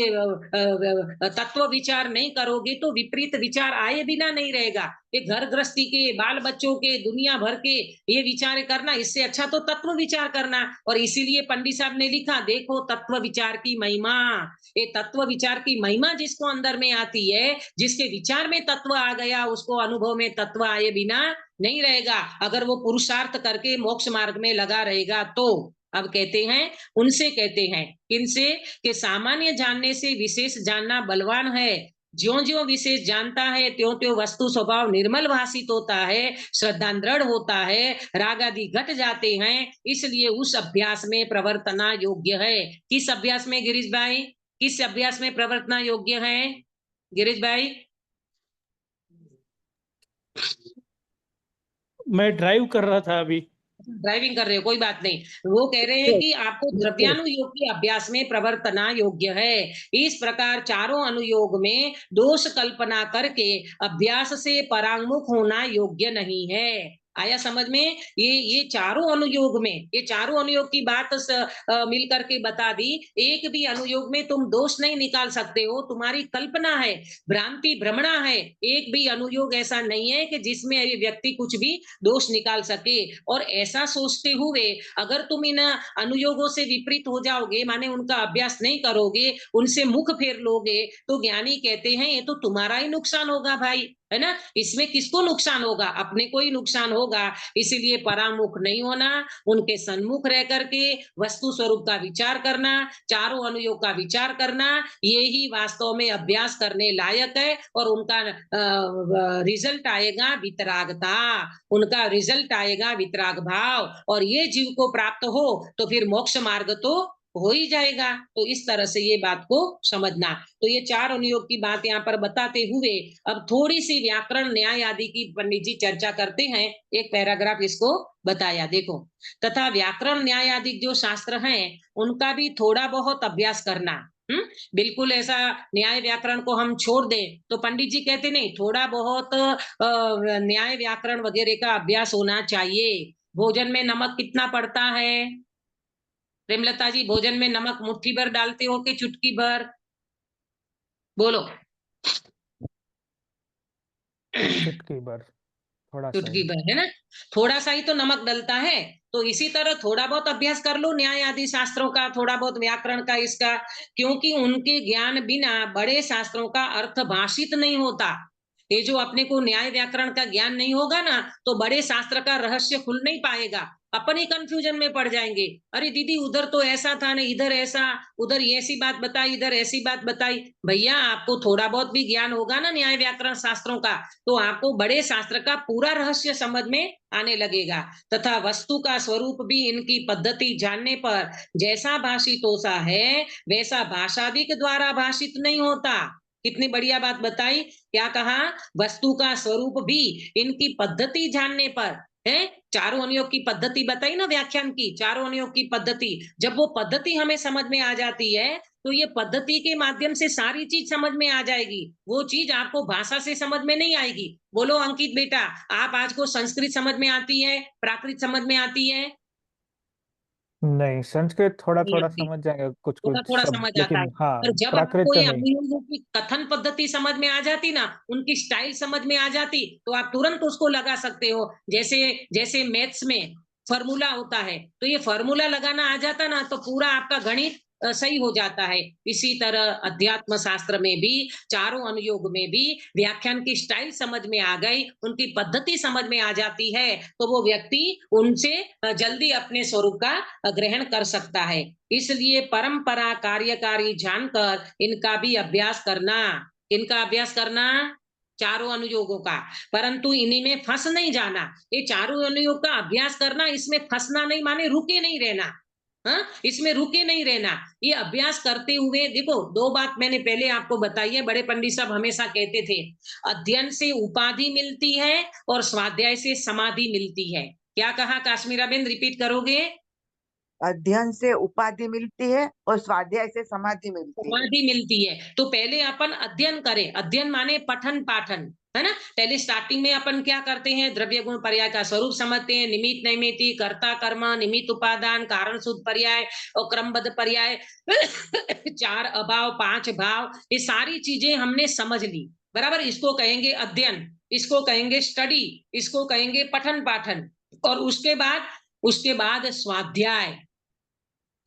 तत्व विचार नहीं करोगे तो विपरीत विचार आए बिना नहीं रहेगा, कि घर गृहस्थी के, बाल बच्चों के, दुनिया भर के ये विचार करना, इससे अच्छा तो तत्व विचार करना। और इसीलिए पंडित साहब ने लिखा, देखो तत्व विचार की महिमा, ये तत्व विचार की महिमा जिसको अंदर में आती है, जिसके विचार में तत्व आ गया, उसको अनुभव में तत्व आए बिना नहीं रहेगा, अगर वो पुरुषार्थ करके मोक्ष मार्ग में लगा रहेगा तो। अब कहते हैं, उनसे कहते हैं, किनसे? कि सामान्य जानने से विशेष जानना बलवान है, ज्यो-ज्यो विशेष जानता है त्यों-त्यों वस्तु स्वभाव निर्मल भाषित होता है, श्रद्धा दृढ़ होता है, राग आदि घट जाते हैं, इसलिए उस अभ्यास में प्रवर्तना योग्य है। किस अभ्यास में गिरीश भाई? किस अभ्यास में प्रवर्तना योग्य है गिरीश भाई? मैं ड्राइव कर रहा था अभी। ड्राइविंग कर रहे हो, कोई बात नहीं। वो कह रहे हैं कि आपको द्रव्यानुयोग के अभ्यास में प्रवर्तना योग्य है। इस प्रकार चारों अनुयोग में दोष कल्पना करके अभ्यास से परांगमुख होना योग्य नहीं है। आया समझ में? ये चारों अनुयोग में, ये चारों अनुयोग की बात मिल करके बता दी। एक भी अनुयोग में तुम दोष नहीं निकाल सकते हो, तुम्हारी कल्पना है, भ्रांति भ्रमणा है। एक भी अनुयोग ऐसा नहीं है कि जिसमें ये व्यक्ति कुछ भी दोष निकाल सके। और ऐसा सोचते हुए अगर तुम इन अनुयोगों से विपरीत हो जाओगे, माने उनका अभ्यास नहीं करोगे, उनसे मुख फेर लोगे, तो ज्ञानी कहते हैं ये तो तुम्हारा ही नुकसान होगा भाई, है ना? इसमें किसको नुकसान होगा? अपने को ही नुकसान होगा। इसीलिए परामुख नहीं होना, उनके सन्मुख रह करके वस्तु स्वरूप का विचार करना, चारों अनुयोग का विचार करना, ये ही वास्तव में अभ्यास करने लायक है। और उनका रिजल्ट आएगा वितरागता, उनका रिजल्ट आएगा वितराग भाव, और ये जीव को प्राप्त हो तो फिर मोक्ष मार्ग तो हो ही जाएगा। तो इस तरह से ये बात को समझना। तो ये चार अनुयोग की बात यहाँ पर बताते हुए अब थोड़ी सी व्याकरण न्याय आदि की पंडित जी चर्चा करते हैं। एक पैराग्राफ इसको बताया, देखो। तथा व्याकरण न्याय आदि जो शास्त्र हैं उनका भी थोड़ा बहुत अभ्यास करना। बिल्कुल ऐसा न्याय व्याकरण को हम छोड़ दें तो पंडित जी कहते नहीं, थोड़ा बहुत न्याय व्याकरण वगैरह का अभ्यास होना चाहिए। भोजन में नमक कितना पड़ता है प्रेमलता जी? भोजन में नमक मुट्ठी भर डालते हो कि चुटकी भर? बोलो। चुटकी भर, थोड़ा सा चुटकी ही। भर, है ना? थोड़ा सा ही तो नमक डलता है। तो इसी तरह थोड़ा बहुत अभ्यास कर लो न्याय आदि शास्त्रों का, थोड़ा बहुत व्याकरण का इसका, क्योंकि उनके ज्ञान बिना बड़े शास्त्रों का अर्थ भाषित नहीं होता। ये जो अपने को न्याय व्याकरण का ज्ञान नहीं होगा ना, तो बड़े शास्त्र का रहस्य खुल नहीं पाएगा, अपन ही कंफ्यूजन में पड़ जाएंगे। अरे दीदी उधर तो ऐसा था ना, इधर ऐसा, उधर ऐसी बात बताई, इधर ऐसी बात बताई। भैया आपको थोड़ा बहुत भी ज्ञान होगा ना न्याय व्याकरण शास्त्रों का, तो आपको बड़े शास्त्र का पूरा रहस्य समझ में आने लगेगा। तथा वस्तु का स्वरूप भी इनकी पद्धति जानने पर जैसा भाषित होता है वैसा भाषाविक द्वारा भाषित नहीं होता। कितनी बढ़िया बात बताई। क्या कहा? वस्तु का स्वरूप भी इनकी पद्धति जानने पर है। चारों अनुयोग की पद्धति बताई ना व्याख्यान की, चारों अनुयोग की पद्धति, जब वो पद्धति हमें समझ में आ जाती है तो ये पद्धति के माध्यम से सारी चीज समझ में आ जाएगी। वो चीज आपको भाषा से समझ में नहीं आएगी। बोलो अंकित बेटा, आप आज को संस्कृत समझ में आती है, प्राकृत समझ में आती है? नहीं, संस्कृत थोड़ा नहीं थोड़ा आती, समझ जाएंगे कुछ थोड़ा कुछ थोड़ा शब्द, समझ आता है। लेकिन हाँ और जब प्राकृत आपको तो ये नहीं। अनुयोगों की कथन पद्धति समझ में आ जाती ना, उनकी स्टाइल समझ में आ जाती, तो आप तुरंत उसको लगा सकते हो। जैसे जैसे मैथ्स में फॉर्मूला होता है, तो ये फॉर्मूला लगाना आ जाता ना, तो पूरा आपका गणित सही हो जाता है। इसी तरह अध्यात्म शास्त्र में भी, चारों अनुयोग में भी व्याख्यान की स्टाइल समझ में आ गई, उनकी पद्धति समझ में आ जाती है, तो वो व्यक्ति उनसे जल्दी अपने स्वरूप का ग्रहण कर सकता है। इसलिए परंपरा कार्यकारी जानकर इनका भी अभ्यास करना। इनका अभ्यास करना, चारों अनुयोगों का, परंतु इन्हीं में फंस नहीं जाना। ये चारों अनुयोग का अभ्यास करना, इसमें फंसना नहीं, माने रुके नहीं रहना। हाँ, इसमें रुके नहीं रहना। ये अभ्यास करते हुए देखो, दो बात मैंने पहले आपको बताई है, बड़े पंडित साहब हमेशा कहते थे, अध्ययन से उपाधि मिलती है और स्वाध्याय से समाधि मिलती है। क्या कहा काश्मीरा बेन, रिपीट करोगे? अध्ययन से उपाधि मिलती है और स्वाध्याय से समाधि मिलती है। समाधि मिलती है। तो पहले अपन अध्ययन करें, अध्ययन माने पठन पाठन, है ना। पहले स्टार्टिंग में अपन क्या करते हैं, द्रव्य गुण पर्याय का स्वरूप समझते हैं, निमित्त नैमित्ति, कर्ता कर्म, निमित्त उपादान, कारण शुद्ध पर्याय और क्रमबद्ध पर्याय, 4 अभाव 5 भाव, ये सारी चीजें हमने समझ ली, बराबर। इसको कहेंगे अध्ययन, इसको कहेंगे स्टडी, इसको कहेंगे पठन पाठन। और उसके बाद स्वाध्याय।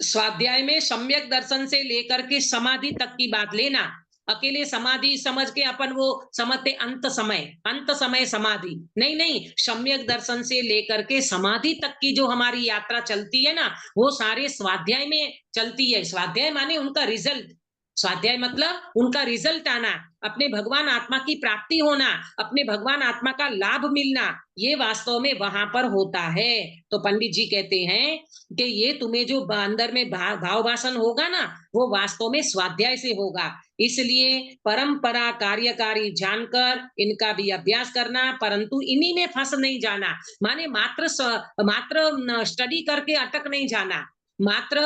स्वाध्याय में सम्यक दर्शन से लेकर के समाधि तक की बात लेना। अकेले समाधि समझ के अपन वो समझते अंत समय समाधि, नहीं नहीं, सम्यक दर्शन से लेकर के समाधि तक की जो हमारी यात्रा चलती है ना, वो सारे स्वाध्याय में चलती है। स्वाध्याय माने उनका रिजल्ट, स्वाध्याय मतलब उनका रिजल्ट आना, अपने भगवान आत्मा की प्राप्ति होना, अपने भगवान आत्मा का लाभ मिलना, ये वास्तव में वहां पर होता है। तो पंडित जी कहते हैं कि ये तुम्हें जो अंदर में भाव भाषण होगा ना, वो वास्तव में स्वाध्याय से होगा। इसलिए परंपरा कार्यकारी जानकर इनका भी अभ्यास करना, परंतु इन्हीं में फंस नहीं जाना। माने मात्र स्टडी करके अटक नहीं जाना, मात्र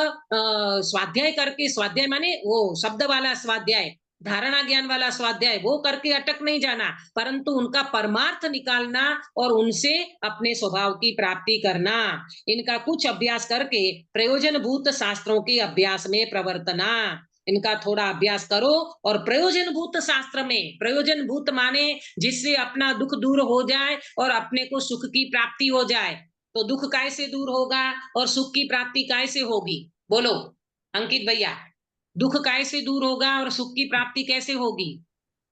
स्वाध्याय करके, स्वाध्याय माने वो शब्द वाला स्वाध्याय, धारणा ज्ञान वाला स्वाध्याय, वो करके अटक नहीं जाना, परंतु उनका परमार्थ निकालना और उनसे अपने स्वभाव की प्राप्ति करना। इनका कुछ अभ्यास करके प्रयोजनभूत शास्त्रों के अभ्यास में प्रवर्तना। इनका थोड़ा अभ्यास करो और प्रयोजनभूत शास्त्र में, प्रयोजनभूत माने जिससे अपना दुख दूर हो जाए और अपने को सुख की प्राप्ति हो जाए। तो दुख कैसे दूर होगा और सुख की प्राप्ति कैसे होगी, बोलो अंकित भैया। दुख कैसे दूर होगा और सुख की प्राप्ति कैसे होगी?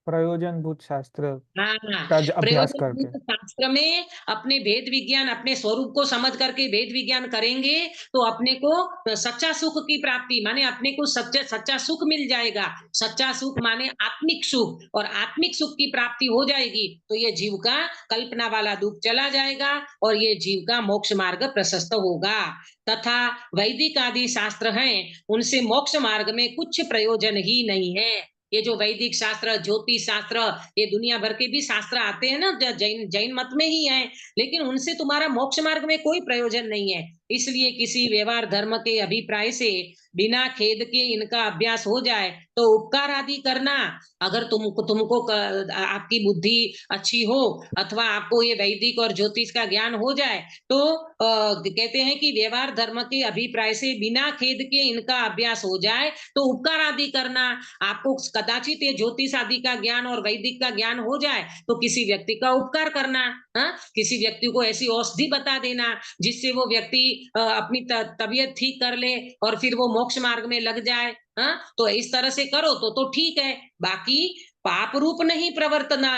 प्रयोजनभूत शास्त्र हाँ, का अभ्यास करके। प्रयोजनभूत शास्त्र में अपने भेद विज्ञान, अपने स्वरूप को समझ करके भेद विज्ञान करेंगे तो अपने को सच्चा सुख की प्राप्ति, माने अपने को सच्चा सुख मिल जाएगा। सच्चा सुख माने आत्मिक सुख, और आत्मिक सुख की प्राप्ति हो जाएगी तो ये जीव का कल्पना वाला दुख चला जाएगा और ये जीव का मोक्ष मार्ग प्रशस्त होगा। तथा वैदिक आदि शास्त्र हैं, उनसे मोक्ष मार्ग में कुछ प्रयोजन ही नहीं है। ये जो वैदिक शास्त्र, ज्योतिष शास्त्र, ये दुनिया भर के भी शास्त्र आते हैं ना, जैन मत में ही हैं, लेकिन उनसे तुम्हारा मोक्ष मार्ग में कोई प्रयोजन नहीं है। इसलिए किसी व्यवहार धर्म के अभिप्राय से बिना खेद के इनका अभ्यास हो जाए तो उपकार आदि करना। अगर तुमको आपकी बुद्धि अच्छी हो अथवा आपको ये वैदिक और ज्योतिष का ज्ञान हो जाए तो कहते हैं कि व्यवहार धर्म के अभिप्राय से बिना खेद के इनका अभ्यास हो जाए तो उपकार आदि करना। आपको कदाचित ये ज्योतिष आदि का ज्ञान और वैदिक का ज्ञान हो जाए तो किसी व्यक्ति का उपकार करना, किसी व्यक्ति को ऐसी औषधि बता देना जिससे वो व्यक्ति अपनी तबीयत ठीक कर ले और फिर वो मोक्ष मार्ग में लग जाए। तो इस तरह से करो तो ठीक है, बाकी पाप रूप नहीं प्रवर्तना,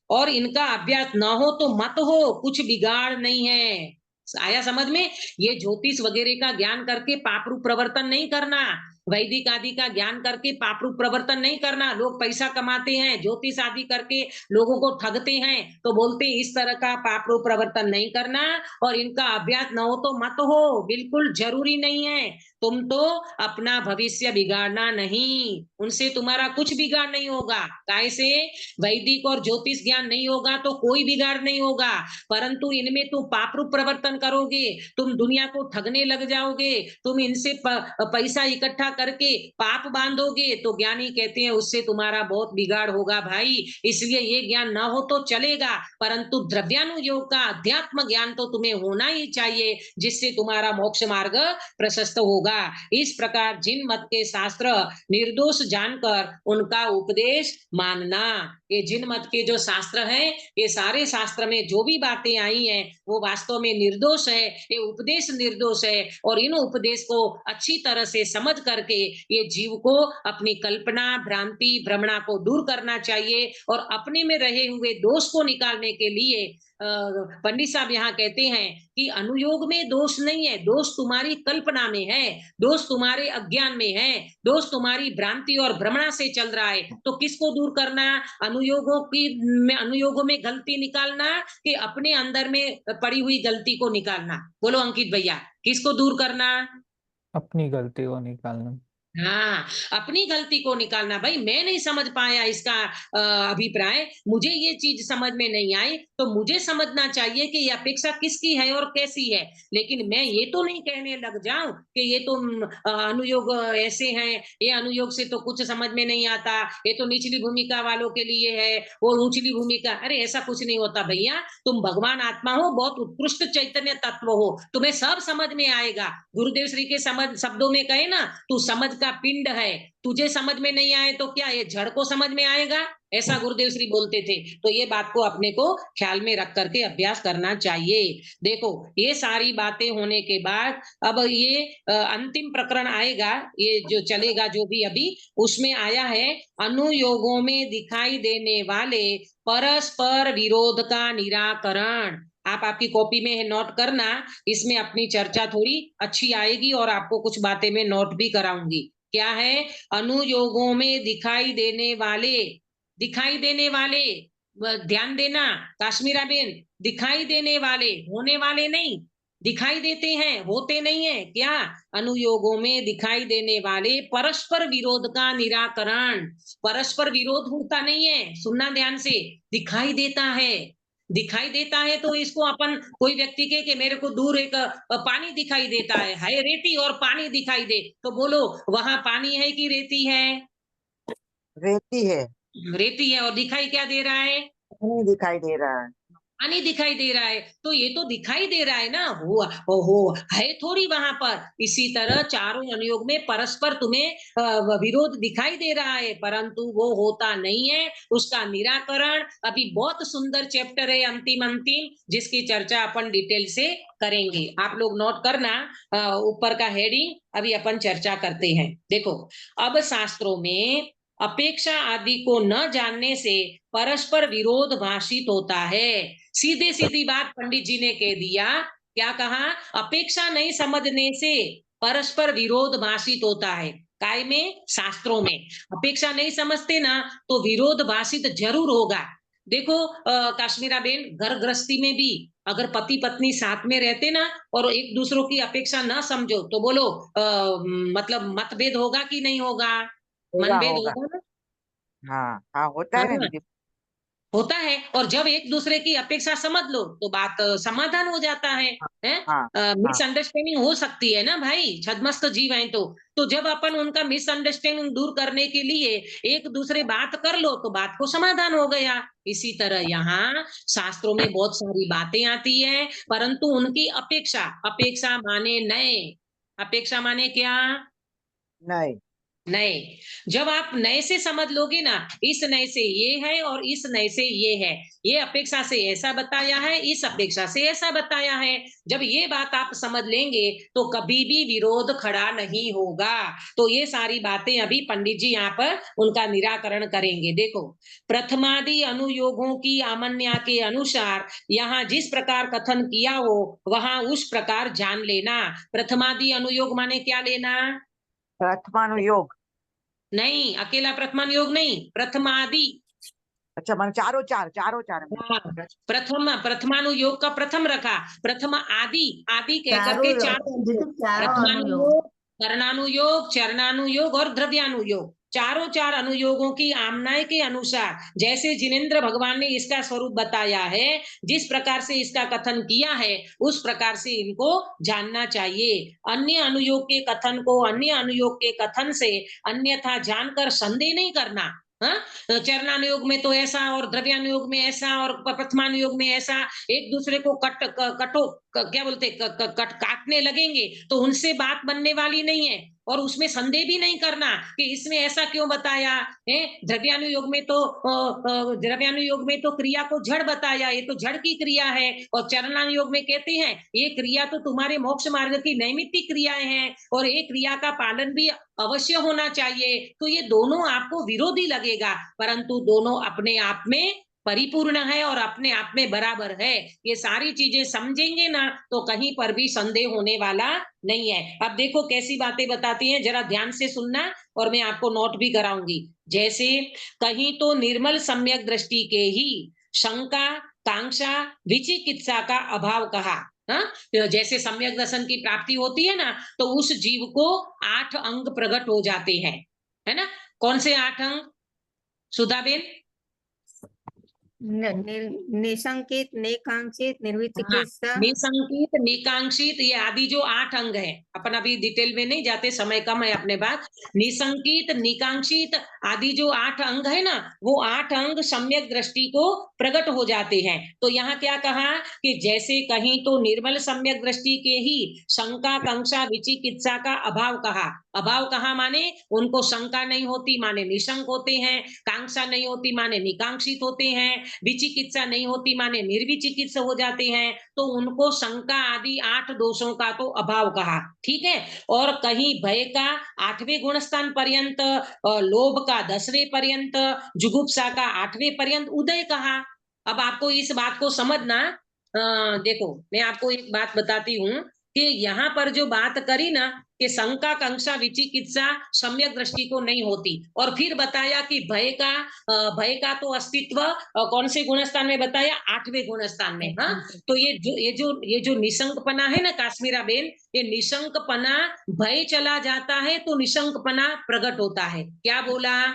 और इनका अभ्यास न हो तो मत हो, कुछ बिगाड़ नहीं है। आया समझ में? ये ज्योतिष वगैरह का ज्ञान करके पाप रूप प्रवर्तन नहीं करना, वैदिक आदि का ज्ञान करके पाप रूप प्रवर्तन नहीं करना। लोग पैसा कमाते हैं, ज्योतिष आदि करके लोगों को ठगते हैं, तो बोलते इस तरह का पाप रूप प्रवर्तन नहीं करना और इनका अभ्यास न हो तो मत हो, बिल्कुल जरूरी नहीं है। तुम तो अपना भविष्य बिगाड़ना नहीं, उनसे तुम्हारा कुछ बिगाड़ नहीं होगा। कैसे? वैदिक और ज्योतिष ज्ञान नहीं होगा तो कोई बिगाड़ नहीं होगा, परंतु इनमें तुम पाप रूप प्रवर्तन करोगे, तुम दुनिया को ठगने लग जाओगे, तुम इनसे पैसा इकट्ठा करके पाप बांधोगे, तो ज्ञानी कहते हैं उससे तुम्हारा बहुत बिगाड़ होगा भाई। इसलिए ये ज्ञान ना हो तो चलेगा, परंतु द्रव्यानुयोग का अध्यात्म ज्ञान तो तुम्हें होना ही चाहिए, जिससे तुम्हारा मोक्ष मार्ग प्रशस्त होगा। इस प्रकार जिन मत के शास्त्र निर्दोष जानकर उनका उपदेश मानना। ये जिन मत के जो शास्त्र हैं, ये सारे शास्त्र में जो भी बातें आई हैं वो वास्तव में निर्दोष है, ये उपदेश निर्दोष है, और इन उपदेश को अच्छी तरह से समझ करके करके ये जीव को अपनी कल्पना, भ्रांति, भ्रमणा को दूर करना चाहिए और अपने में रहे हुए दोष को निकालने के लिए पंडित साहब यहाँ कहते हैं कि अनुयोग में दोष नहीं है, दोष तुम्हारी कल्पना में है, दोष तुम्हारे अज्ञान में है, दोष तुम्हारी भ्रांति और भ्रमणा से चल रहा है। तो किसको दूर करना? अनुयोगों में गलती निकालना कि अपने अंदर में पड़ी हुई गलती को निकालना? बोलो अंकित भैया, किसको दूर करना? अपनी गलती को निकालना। हाँ, अपनी गलती को निकालना। भाई मैं नहीं समझ पाया इसका अभिप्राय, मुझे ये चीज समझ में नहीं आई, तो मुझे समझना चाहिए कि ये अपेक्षा किसकी है और कैसी है। लेकिन मैं ये तो नहीं कहने लग जाऊं कि ये तो अनुयोग ऐसे हैं, ये अनुयोग से तो कुछ समझ में नहीं आता, ये तो निचली भूमिका वालों के लिए है, वो ऊंचली भूमिका। अरे ऐसा कुछ नहीं होता भैया, तुम भगवान आत्मा हो, बहुत उत्कृष्ट चैतन्य तत्व हो, तुम्हें सब समझ में आएगा। गुरुदेव श्री के समझ शब्दों में कहे ना, तू समझ का पिंड है, तुझे समझ में नहीं आए तो क्या ये जड़ को समझ में आएगा? ऐसा गुरुदेव श्री बोलते थे। तो ये बात को अपने को ख्याल में रख करके अभ्यास करना चाहिए। देखो ये सारी बातें होने के बाद अब ये अंतिम प्रकरण आएगा, ये जो चलेगा जो भी अभी, उसमें आया है अनुयोगों में दिखाई देने वाले परस्पर विरोध का निराकरण। आप आपकी कॉपी में नोट करना, इसमें अपनी चर्चा थोड़ी अच्छी आएगी और आपको कुछ बातें मैं नोट भी कराऊंगी। क्या है? अनुयोगों में दिखाई देने वाले, ध्यान देना काश्मीरा बेन, दिखाई देने वाले, होने वाले नहीं, दिखाई देते हैं, होते नहीं है। क्या? अनुयोगों में दिखाई देने वाले परस्पर विरोध का निराकरण। परस्पर विरोध होता नहीं है, सुनना ध्यान से, दिखाई देता है। दिखाई देता है तो इसको अपन, कोई व्यक्ति के कि मेरे को दूर एक पानी दिखाई देता है रेती और पानी दिखाई दे, तो बोलो वहां पानी है कि रेती है? रेती है। रेती है। और दिखाई क्या दे रहा है? नहीं दिखाई दे रहा है। पानी दिखाई दे रहा है। तो ये तो दिखाई दे रहा है ना, है थोड़ी वहां पर। इसी तरह चारों अनुयोग में परस्पर तुम्हें विरोध दिखाई दे रहा है, परंतु वो होता नहीं है। उसका निराकरण अभी बहुत सुंदर चैप्टर है अंतिम, जिसकी चर्चा अपन डिटेल से करेंगे। आप लोग नोट करना, ऊपर का हेडिंग अभी अपन चर्चा करते हैं। देखो अब शास्त्रों में अपेक्षा आदि को न जानने से परस्पर विरोध भाषित होता है। सीधे सीधी बात पंडित जी ने कह दिया। क्या कहा? अपेक्षा नहीं समझने से परस्पर विरोध भाषित होता है। काय में? शास्त्रों में। अपेक्षा नहीं समझते ना तो विरोध भाषित जरूर होगा। देखो काश्मीरा बेन, घर गृहस्थी में भी अगर पति पत्नी साथ में रहते ना और एक दूसरों की अपेक्षा न समझो तो बोलो मतलब मतभेद होगा कि नहीं होगा? मनभेद होगा। होगा ना? हाँ हाँ, होता है ना हाँ, दीदी। होता है। और जब एक दूसरे की अपेक्षा समझ लो तो बात समाधान हो जाता है। हाँ हाँ। मिसअंडरस्टैंडिंग हो सकती है ना भाई, छदमस्त जीव हैं तो जब अपन उनका मिसअंडरस्टैंडिंग दूर करने के लिए एक दूसरे बात कर लो तो बात को समाधान हो गया। इसी तरह यहाँ शास्त्रों में बहुत सारी बातें आती है, परंतु उनकी अपेक्षा, अपेक्षा माने नए, अपेक्षा माने क्या? नहीं। नए। जब आप नए से समझ लोगे ना, इस नए से ये है और इस नए से ये है, ये अपेक्षा से ऐसा बताया है, इस अपेक्षा से ऐसा बताया है। जब ये बात आप समझ लेंगे तो कभी भी विरोध खड़ा नहीं होगा। तो ये सारी बातें अभी पंडित जी यहाँ पर उनका निराकरण करेंगे। देखो प्रथमादि अनुयोगों की आमन्या के अनुसार यहाँ जिस प्रकार कथन किया हो वहां उस प्रकार जान लेना। प्रथमादि अनुयोग माने क्या लेना? प्रथमानुयोग। नहीं, अकेला प्रथमानुयोग नहीं, प्रथमादि। अच्छा, मैंने चारों चार में। हाँ, प्रथमानुयोग का प्रथम रखा, प्रथम आदि, आदि कह करके चारों अनुयोग, चारों अनुयोग। प्रथमानुयोग, करणानुयोग, चरणानुयोग और द्रव्यानुयोग, चारों चार अनुयोगों की आमनाय के अनुसार जैसे जिनेंद्र भगवान ने इसका स्वरूप बताया है, जिस प्रकार से इसका कथन किया है उस प्रकार से इनको जानना चाहिए। अन्य अनुयोग के कथन को अन्य अनुयोग के कथन से अन्यथा जानकर संदेह नहीं करना। हाँ, चरणानुयोग में तो ऐसा और द्रव्यानुयोग में ऐसा और प्रथमानुयोग में ऐसा, एक दूसरे को क्या बोलते काटने लगेंगे तो उनसे बात बनने वाली नहीं है। और उसमें संदेह भी नहीं करना कि इसमें ऐसा क्यों बताया है। द्रव्यानुयोग में तो क्रिया को जड़ बताया, ये तो जड़ की क्रिया है। और चरणानुयोग में कहते हैं ये क्रिया तो तुम्हारे मोक्ष मार्ग की नैमित्तिक क्रियाएं हैं और ये क्रिया का पालन भी अवश्य होना चाहिए। तो ये दोनों आपको विरोधी लगेगा, परंतु दोनों अपने आप में परिपूर्ण है और अपने आप में बराबर है। ये सारी चीजें समझेंगे ना तो कहीं पर भी संदेह होने वाला नहीं है। अब देखो कैसी बातें बताती हैं, जरा ध्यान से सुनना और मैं आपको नोट भी कराऊंगी। जैसे कहीं तो निर्मल सम्यक दृष्टि के ही शंका, कांक्षा, विचिकित्सा का अभाव कहा। हाँ, तो जैसे सम्यक दर्शन की प्राप्ति होती है ना तो उस जीव को 8 अंग प्रकट हो जाते हैं, है ना। कौन से 8 अंग सुधाबेन? निशंकित, निकांक्षित, निर्विचिकित्सा, निसंकित, निकांक्षित, ये आदि जो 8 अंग है, अपन अभी डिटेल में नहीं जाते, समय कम है अपने पास। निसंकित, निकांक्षित आदि जो 8 अंग है ना, वो 8 अंग सम्यक दृष्टि को प्रकट हो जाते हैं। तो यहाँ क्या कहा कि जैसे कहीं तो निर्मल सम्यक दृष्टि के ही शंका, कांक्षा, विचिकित्सा का अभाव कहा। अभाव कहा माने उनको शंका नहीं होती माने निशंक होते हैं, कांक्षा नहीं होती माने निकांक्षित होते हैं, विचिकित्सा नहीं होती माने निर्विचिकित्सा हो जाते हैं। तो उनको शंका आदि 8 दोषों का तो अभाव कहा, ठीक है। और कहीं भय का 8वें गुणस्थान पर्यंत, लोभ का 10वें पर्यंत, जुगुप्सा का 8वें पर्यंत उदय कहा। अब आपको इस बात को समझना, देखो मैं आपको एक बात बताती हूँ कि यहाँ पर जो बात करी ना कि शंका, कांक्षा, विचिकित्सा सम्यक दृष्टि को नहीं होती, और फिर बताया कि भय का तो अस्तित्व कौन से गुणस्थान में बताया? 8वें गुणस्थान में। हाँ, तो ये जो निशंकपना है ना काश्मीरा बेन, ये निशंकपना भय चला जाता है तो निशंकपना प्रकट होता है। क्या बोला?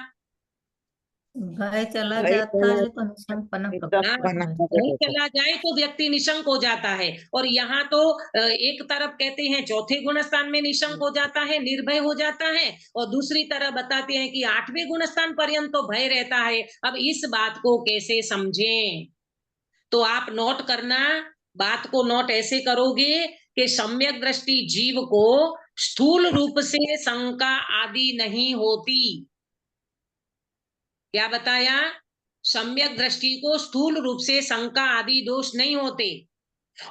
भय चला भय जाता चला है तो निशंकपना निशंक प्रकट हाँ, बना होता है। भय चला जाए तो व्यक्ति निशंक हो जाता है। और यहाँ तो एक तरफ कहते हैं चौथे गुणस्थान में निशंक हो जाता है, निर्भय हो जाता है, और दूसरी तरफ बताते हैं कि 8वें गुणस्थान पर्यंत तो भय रहता है। अब इस बात को कैसे समझें? तो आप नोट करना, बात को नोट ऐसे करोगे कि सम्यक दृष्टि जीव को स्थूल रूप से शंका आदि नहीं होती। क्या बताया? सम्यक दृष्टि को स्थूल रूप से शंका आदि दोष नहीं होते।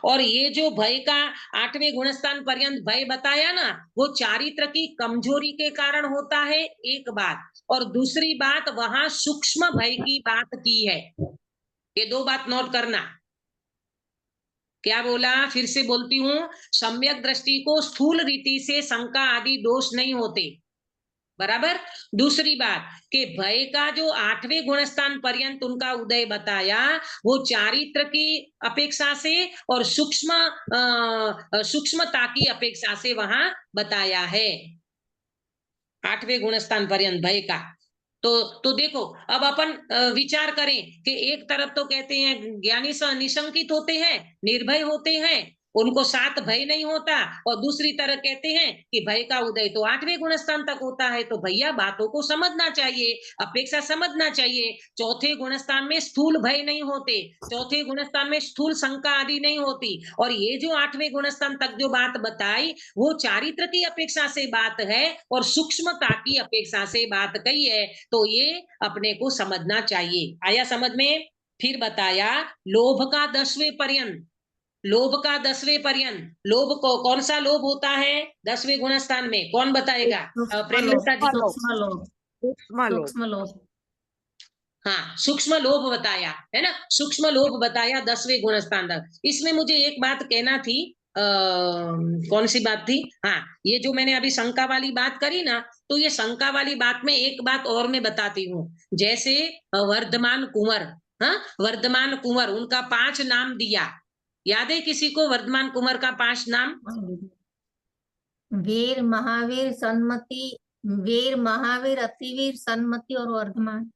और ये जो भय का 8वें गुणस्थान पर्यंत भय बताया ना, वो चारित्र की कमजोरी के कारण होता है, एक बात। और दूसरी बात वहां सूक्ष्म भय की बात की है। ये 2 बात नोट करना। क्या बोला? फिर से बोलती हूँ, सम्यक दृष्टि को स्थूल रीति से शंका आदि दोष नहीं होते, बराबर। दूसरी बात कि भय का जो 8वें गुणस्थान पर्यंत उनका उदय बताया, वो चारित्र की अपेक्षा से और सूक्ष्मता की अपेक्षा से वहां बताया है। 8वें गुणस्थान पर्यंत भय का तो देखो, अब अपन विचार करें कि एक तरफ तो कहते हैं ज्ञानी निशंकित होते हैं, निर्भय होते हैं, उनको साथ भय नहीं होता, और दूसरी तरफ कहते हैं कि भय का उदय तो 8वें गुणस्थान तक होता है। तो भैया बातों को समझना चाहिए, अपेक्षा समझना चाहिए। चौथे गुणस्थान में स्थूल भय नहीं होते, चौथे गुणस्थान में स्थूल शंका आदि नहीं होती, और ये जो 8वें गुणस्थान तक जो बात बताई वो चारित्र की अपेक्षा से बात है और सूक्ष्मता की अपेक्षा से बात कही है। तो ये अपने को समझना चाहिए। आया समझ में? फिर बताया लोभ का 10वें पर्यंत, लोभ का 10वें पर्यंत, लोभ को कौन सा लोभ होता है 10वें गुणस्थान में? कौन बताएगा? प्रेमलता जी। सूक्ष्म लोभ, सूक्ष्म लोभ। सूक्ष्म लोभ। हाँ, सूक्ष्म लोभ बताया है ना, सूक्ष्म लोभ बताया 10वें गुणस्थान तक। इसमें मुझे एक बात कहना थी, कौन सी बात थी? हाँ, ये जो मैंने अभी शंका वाली बात करी ना, तो ये शंका वाली बात में एक बात और मैं बताती हूँ। जैसे वर्धमान कुंवर, हाँ, वर्धमान कुंवर, उनका 5 नाम दिया, याद है किसी को वर्धमान कुंवर का 5 नाम? वीर, महावीर, सन्मति, वीर, महावीर, अतिवीर, सन्मति और वर्धमान।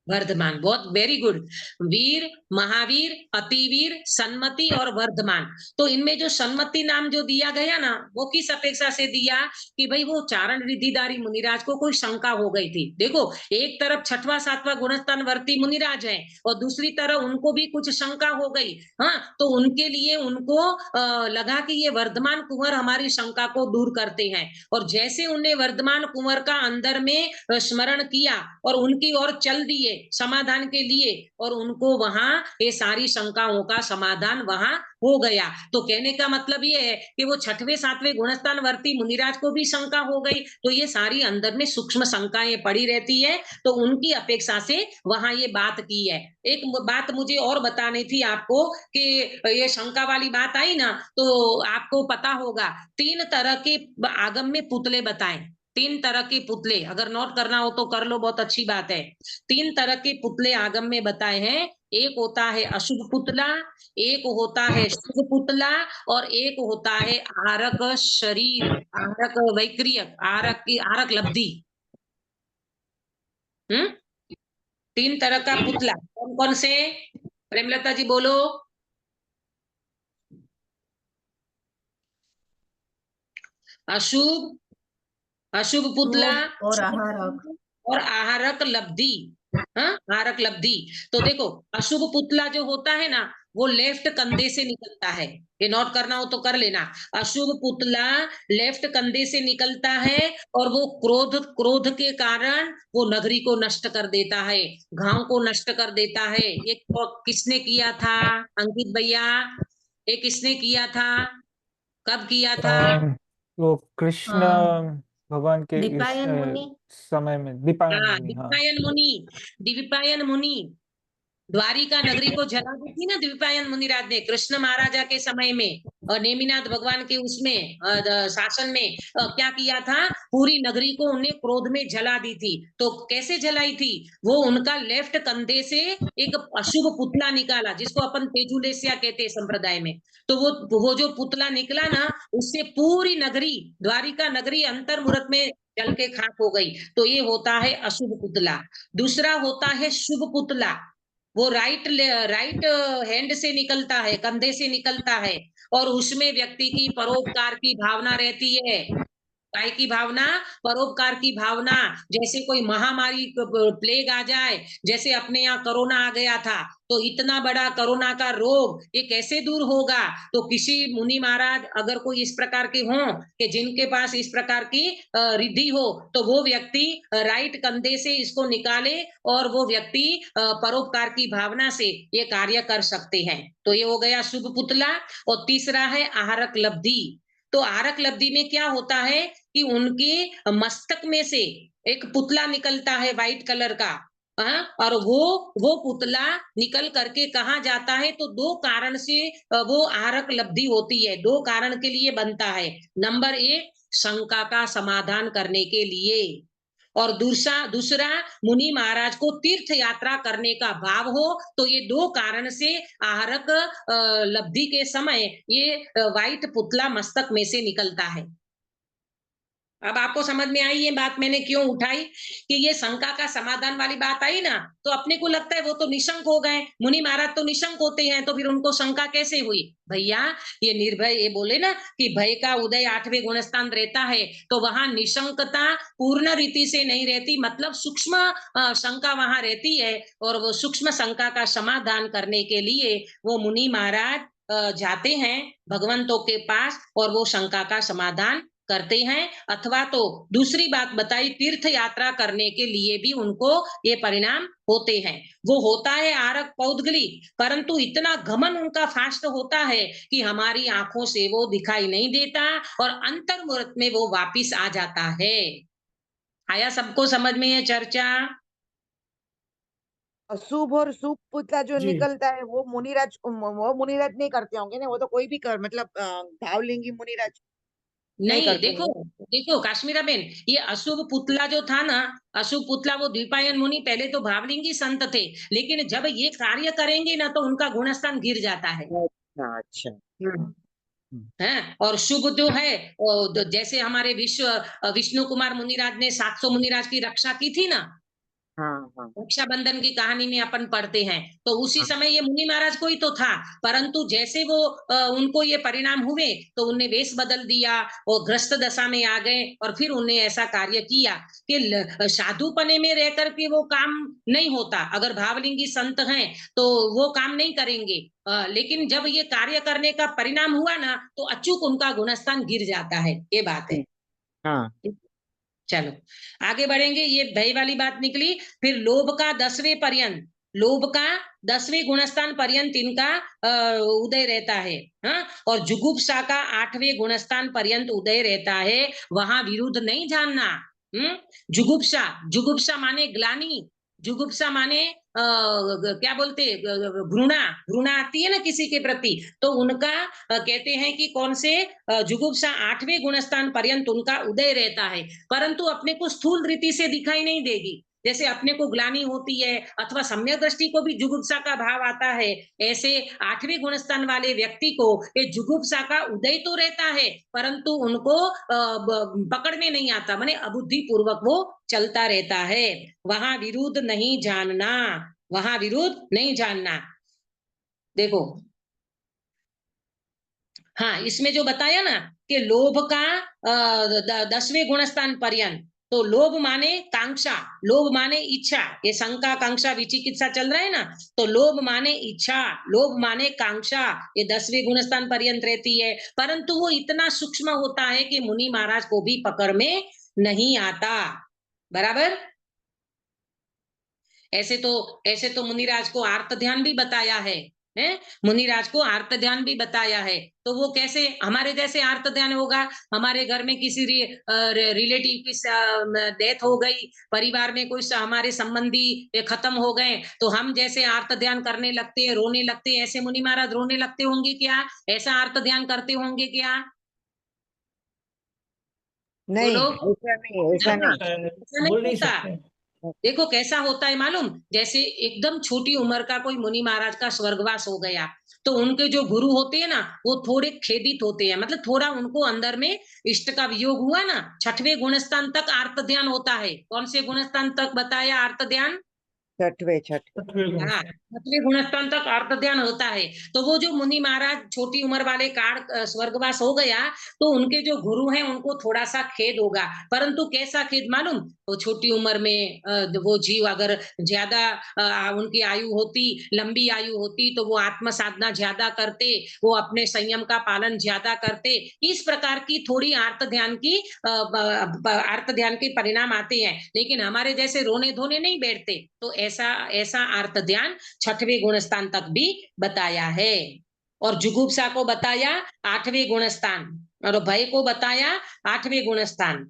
वर्धमान, बहुत वेरी गुड। वीर, महावीर, अतिवीर, सन्मति और वर्धमान। तो इनमें जो सन्मति नाम जो दिया गया ना, वो किस अपेक्षा से दिया कि भाई वो चारण रिद्धिधारी मुनिराज को कोई शंका हो गई थी। देखो, एक तरफ छठवां सातवां गुणस्थान वर्ती मुनिराज है और दूसरी तरफ उनको भी कुछ शंका हो गई। हाँ, तो उनके लिए उनको लगा कि ये वर्धमान कुंवर हमारी शंका को दूर करते हैं, और जैसे उन्हें वर्धमान कुंवर का अंदर में स्मरण किया और उनकी ओर चल दिए समाधान के लिए, और उनको वहां ये सारी शंकाओं का समाधान वहां हो गया। तो कहने का मतलब ये है कि वो छठवें सातवें गुणस्थान वर्ती मुनिराज को भी शंका हो गई, तो ये सारी अंदर में सूक्ष्म शंकाएं पड़ी रहती है, तो उनकी अपेक्षा से वहां ये बात की है। एक बात मुझे और बतानी थी आपको कि ये शंका वाली बात आई ना, तो आपको पता होगा 3 तरह के आगम में पुतले बताएं। 3 तरह के पुतले, अगर नोट करना हो तो कर लो, बहुत अच्छी बात है। 3 तरह के पुतले आगम में बताए हैं। एक होता है अशुभ पुतला, एक होता है शुभ पुतला, और एक होता है आरक शरीर, आरक वैक्रियक, आरक लब्धि। 3 तरह का पुतला कौन कौन से? प्रेमलता जी बोलो। अशुभ, अशुभ पुतला और आहारक। और आहारक लब्धि। हाँ, आहारक लब्धि। तो देखो, अशुभ पुतला जो होता है ना, वो लेफ्ट कंधे से निकलता है। ये नोट करना हो तो कर लेना। अशुभ पुतला लेफ्ट कंधे से निकलता है, और वो क्रोध के कारण वो नगरी को नष्ट कर देता है, गांव को नष्ट कर देता है। ये किसने किया था अंकित भैया? ये किसने किया था, कब किया था? वो कृष्ण भगवान के इस दीपायन मुनि। समय में दीपायन हाँ, मुनि। हाँ, दीपायन मुनि। दीपायन मुनि द्वारिका नगरी को जला दी थी ना दीपायन मुनिराज ने, कृष्ण महाराजा के समय में, और नेमिनाथ भगवान के उसमें शासन में क्या किया था, पूरी नगरी को उन्हें क्रोध में जला दी थी। तो कैसे जलाई थी? वो उनका लेफ्ट कंधे से एक अशुभ पुतला निकाला, जिसको अपन तेजुलेसिया कहते हैं संप्रदाय में। तो वो जो पुतला निकला ना, उससे पूरी नगरी, द्वारिका नगरी अंतर्मुहूर्त में जल के खाक हो गई। तो ये होता है अशुभ पुतला। दूसरा होता है शुभ पुतला। वो राइट हैंड से निकलता है, कंधे से निकलता है, और उसमें व्यक्ति की परोपकार की भावना रहती है। काय की भावना? परोपकार की भावना। जैसे कोई महामारी प्लेग आ जाए, जैसे अपने यहाँ कोरोना आ गया था, तो इतना बड़ा कोरोना का रोग ये कैसे दूर होगा? तो किसी मुनि महाराज अगर कोई इस प्रकार के हों कि जिनके पास इस प्रकार की रिद्धि हो, तो वो व्यक्ति राइट कंधे से इसको निकाले, और वो व्यक्ति परोपकार की भावना से ये कार्य कर सकते हैं। तो ये हो गया शुभ पुतला। और तीसरा है आहारक लब्धि। तो आहारक लब्धि में क्या होता है कि उनके मस्तक में से एक पुतला निकलता है व्हाइट कलर का। और वो पुतला निकल करके कहाँ जाता है? तो 2 कारण से वो आहारक लब्धि होती है, 2 कारण के लिए बनता है। नंबर 1, शंका का समाधान करने के लिए, और दूसरा मुनि महाराज को तीर्थ यात्रा करने का भाव हो, तो ये 2 कारण से आहारक लब्धि के समय ये व्हाइट पुतला मस्तक में से निकलता है। अब आपको समझ में आई ये बात मैंने क्यों उठाई, कि ये शंका का समाधान वाली बात आई ना, तो अपने को लगता है वो तो निशंक हो गए, मुनि महाराज तो निशंक होते हैं, तो फिर उनको शंका कैसे हुई? भैया, ये निर्भय, ये बोले ना कि भय का उदय 8वें गुणस्थान रहता है, तो वहां निशंकता पूर्ण रीति से नहीं रहती, मतलब सूक्ष्म शंका वहां रहती है, और वो सूक्ष्म शंका का समाधान करने के लिए वो मुनि महाराज जाते हैं भगवंतों के पास, और वो शंका का समाधान करते हैं। अथवा तो दूसरी बात बताई, तीर्थ यात्रा करने के लिए भी उनको ये परिणाम होते हैं। वो होता है आरक पौद्गली, परंतु इतना घमन उनका फास्ट होता है कि हमारी आंखों से वो दिखाई नहीं देता, और अंतर्मुहूर्त में वो वापिस आ जाता है। आया सबको समझ में ये चर्चा? अशुभ और शुभ पुतला जो जी। निकलता है वो मुनिराज नहीं करते होंगे ना, वो तो कोई भी कर मतलब भावलिंगी मुनिराज नहीं नहीं, करते देखो, होंगे। देखो काश्मीरा बेन, ये अशुभ पुतला जो था ना, अशुभ पुतला वो द्विपायन मुनि पहले तो भावलिंगी संत थे, लेकिन जब ये कार्य करेंगे ना, तो उनका गुणस्थान गिर जाता है। अच्छा अच्छा। है, और शुभ जो है जैसे हमारे विष्णु कुमार मुनिराज ने 700 मुनिराज की रक्षा की थी ना, हाँ रक्षाबंधन की कहानी में अपन पढ़ते हैं, तो उसी हाँ। समय ये मुनि महाराज को ही तो था, परंतु जैसे वो उनको ये परिणाम हुए तो उन्हें वेश बदल दिया और ग्रस्त दशा में आ गए और फिर उन्हें ऐसा कार्य किया कि साधुपने में रह करके वो काम नहीं होता। अगर भावलिंगी संत हैं तो वो काम नहीं करेंगे, लेकिन जब ये कार्य करने का परिणाम हुआ ना तो अचूक उनका गुणस्थान गिर जाता है, ये बात है। हाँ चलो आगे बढ़ेंगे। ये भय वाली बात निकली। फिर लोभ का 10वें पर्यंत, लोभ का 10वें गुणस्थान पर्यंत इनका उदय रहता है। हाँ, और जुगुप्सा का 8वें गुणस्थान पर्यंत उदय रहता है। वहां विरुद्ध नहीं जानना। जुगुप्सा, जुगुप्सा माने ग्लानि, जुगुप्सा माने क्या बोलते, घृणा, घृणा आती है ना किसी के प्रति, तो उनका कहते हैं कि कौन से जुगुप्सा 8वें गुणस्थान पर्यंत उनका उदय रहता है, परंतु अपने को स्थूल रीति से दिखाई नहीं देगी। जैसे अपने को ग्लानि होती है अथवा सम्यक दृष्टि को भी जुगुप्सा का भाव आता है, ऐसे 8वें गुणस्थान वाले व्यक्ति को ये जुगुप्सा का उदय तो रहता है, परंतु उनको पकड़ में नहीं आता, माने अबुद्धि पूर्वक वो चलता रहता है। वहां विरुद्ध नहीं जानना, वहां विरुद्ध नहीं जानना। देखो, हाँ, इसमें जो बताया ना कि लोभ का 10वें गुणस्थान पर्यंत, तो लोभ माने कांक्षा, लोभ माने इच्छा, ये शंका कांक्षा विचिकित्सा चल रहा है ना, तो लोभ माने इच्छा, लोभ माने कांक्षा, ये 10वें गुणस्थान पर्यंत रहती है, परंतु वो इतना सूक्ष्म होता है कि मुनि महाराज को भी पकड़ में नहीं आता। बराबर। ऐसे तो मुनिराज को आर्त ध्यान भी बताया है, मुनिराज को आर्त ध्यान भी बताया है। तो वो कैसे हमारे जैसे आर्त ध्यान होगा? हमारे घर में किसी रिलेटिव की डेथ हो गई, परिवार में कोई हमारे संबंधी खत्म हो गए, तो हम जैसे आर्त ध्यान करने लगते हैं, रोने लगते हैं, ऐसे मुनि महाराज रोने लगते होंगे क्या? ऐसा आर्त ध्यान करते होंगे क्या? नहीं, बोलो। ऐसा नहीं, ऐसा नहीं। ऐसा नहीं बोल नहीं होता। सकते। देखो कैसा होता है मालूम, जैसे एकदम छोटी उम्र का कोई मुनि महाराज का स्वर्गवास हो गया, तो उनके जो गुरु होते हैं ना वो थोड़े खेदित होते हैं, मतलब थोड़ा उनको अंदर में इष्ट का वियोग हुआ ना, 6वें गुणस्थान तक आर्त ध्यान होता है। कौन से गुणस्थान तक बताया आर्त ध्यान? छठवे छठवें गुण हाँ, से। 6वें गुणस्थान तक अर्थ ध्यान होता है। तो वो जो मुनि महाराज छोटी उम्र वाले काल स्वर्गवास हो गया, तो उनके जो गुरु हैं उनको थोड़ा सा खेद होगा, परंतु कैसा खेद मालूम? वो छोटी उम्र में वो जीव अगर ज्यादा उनकी आयु होती, लंबी आयु होती, तो वो आत्म साधना ज्यादा करते, वो अपने संयम का पालन ज्यादा करते। इस प्रकार की थोड़ी आर्त ध्यान की आर्त ध्यान के परिणाम आते हैं, लेकिन हमारे जैसे रोने धोने नहीं बैठते। तो ऐसा ऐसा आर्त ध्यान 6वें गुणस्थान तक भी बताया है। और जुगुप्सा को बताया 8वें गुणस्थान, और भय को बताया 8वें गुणस्थान।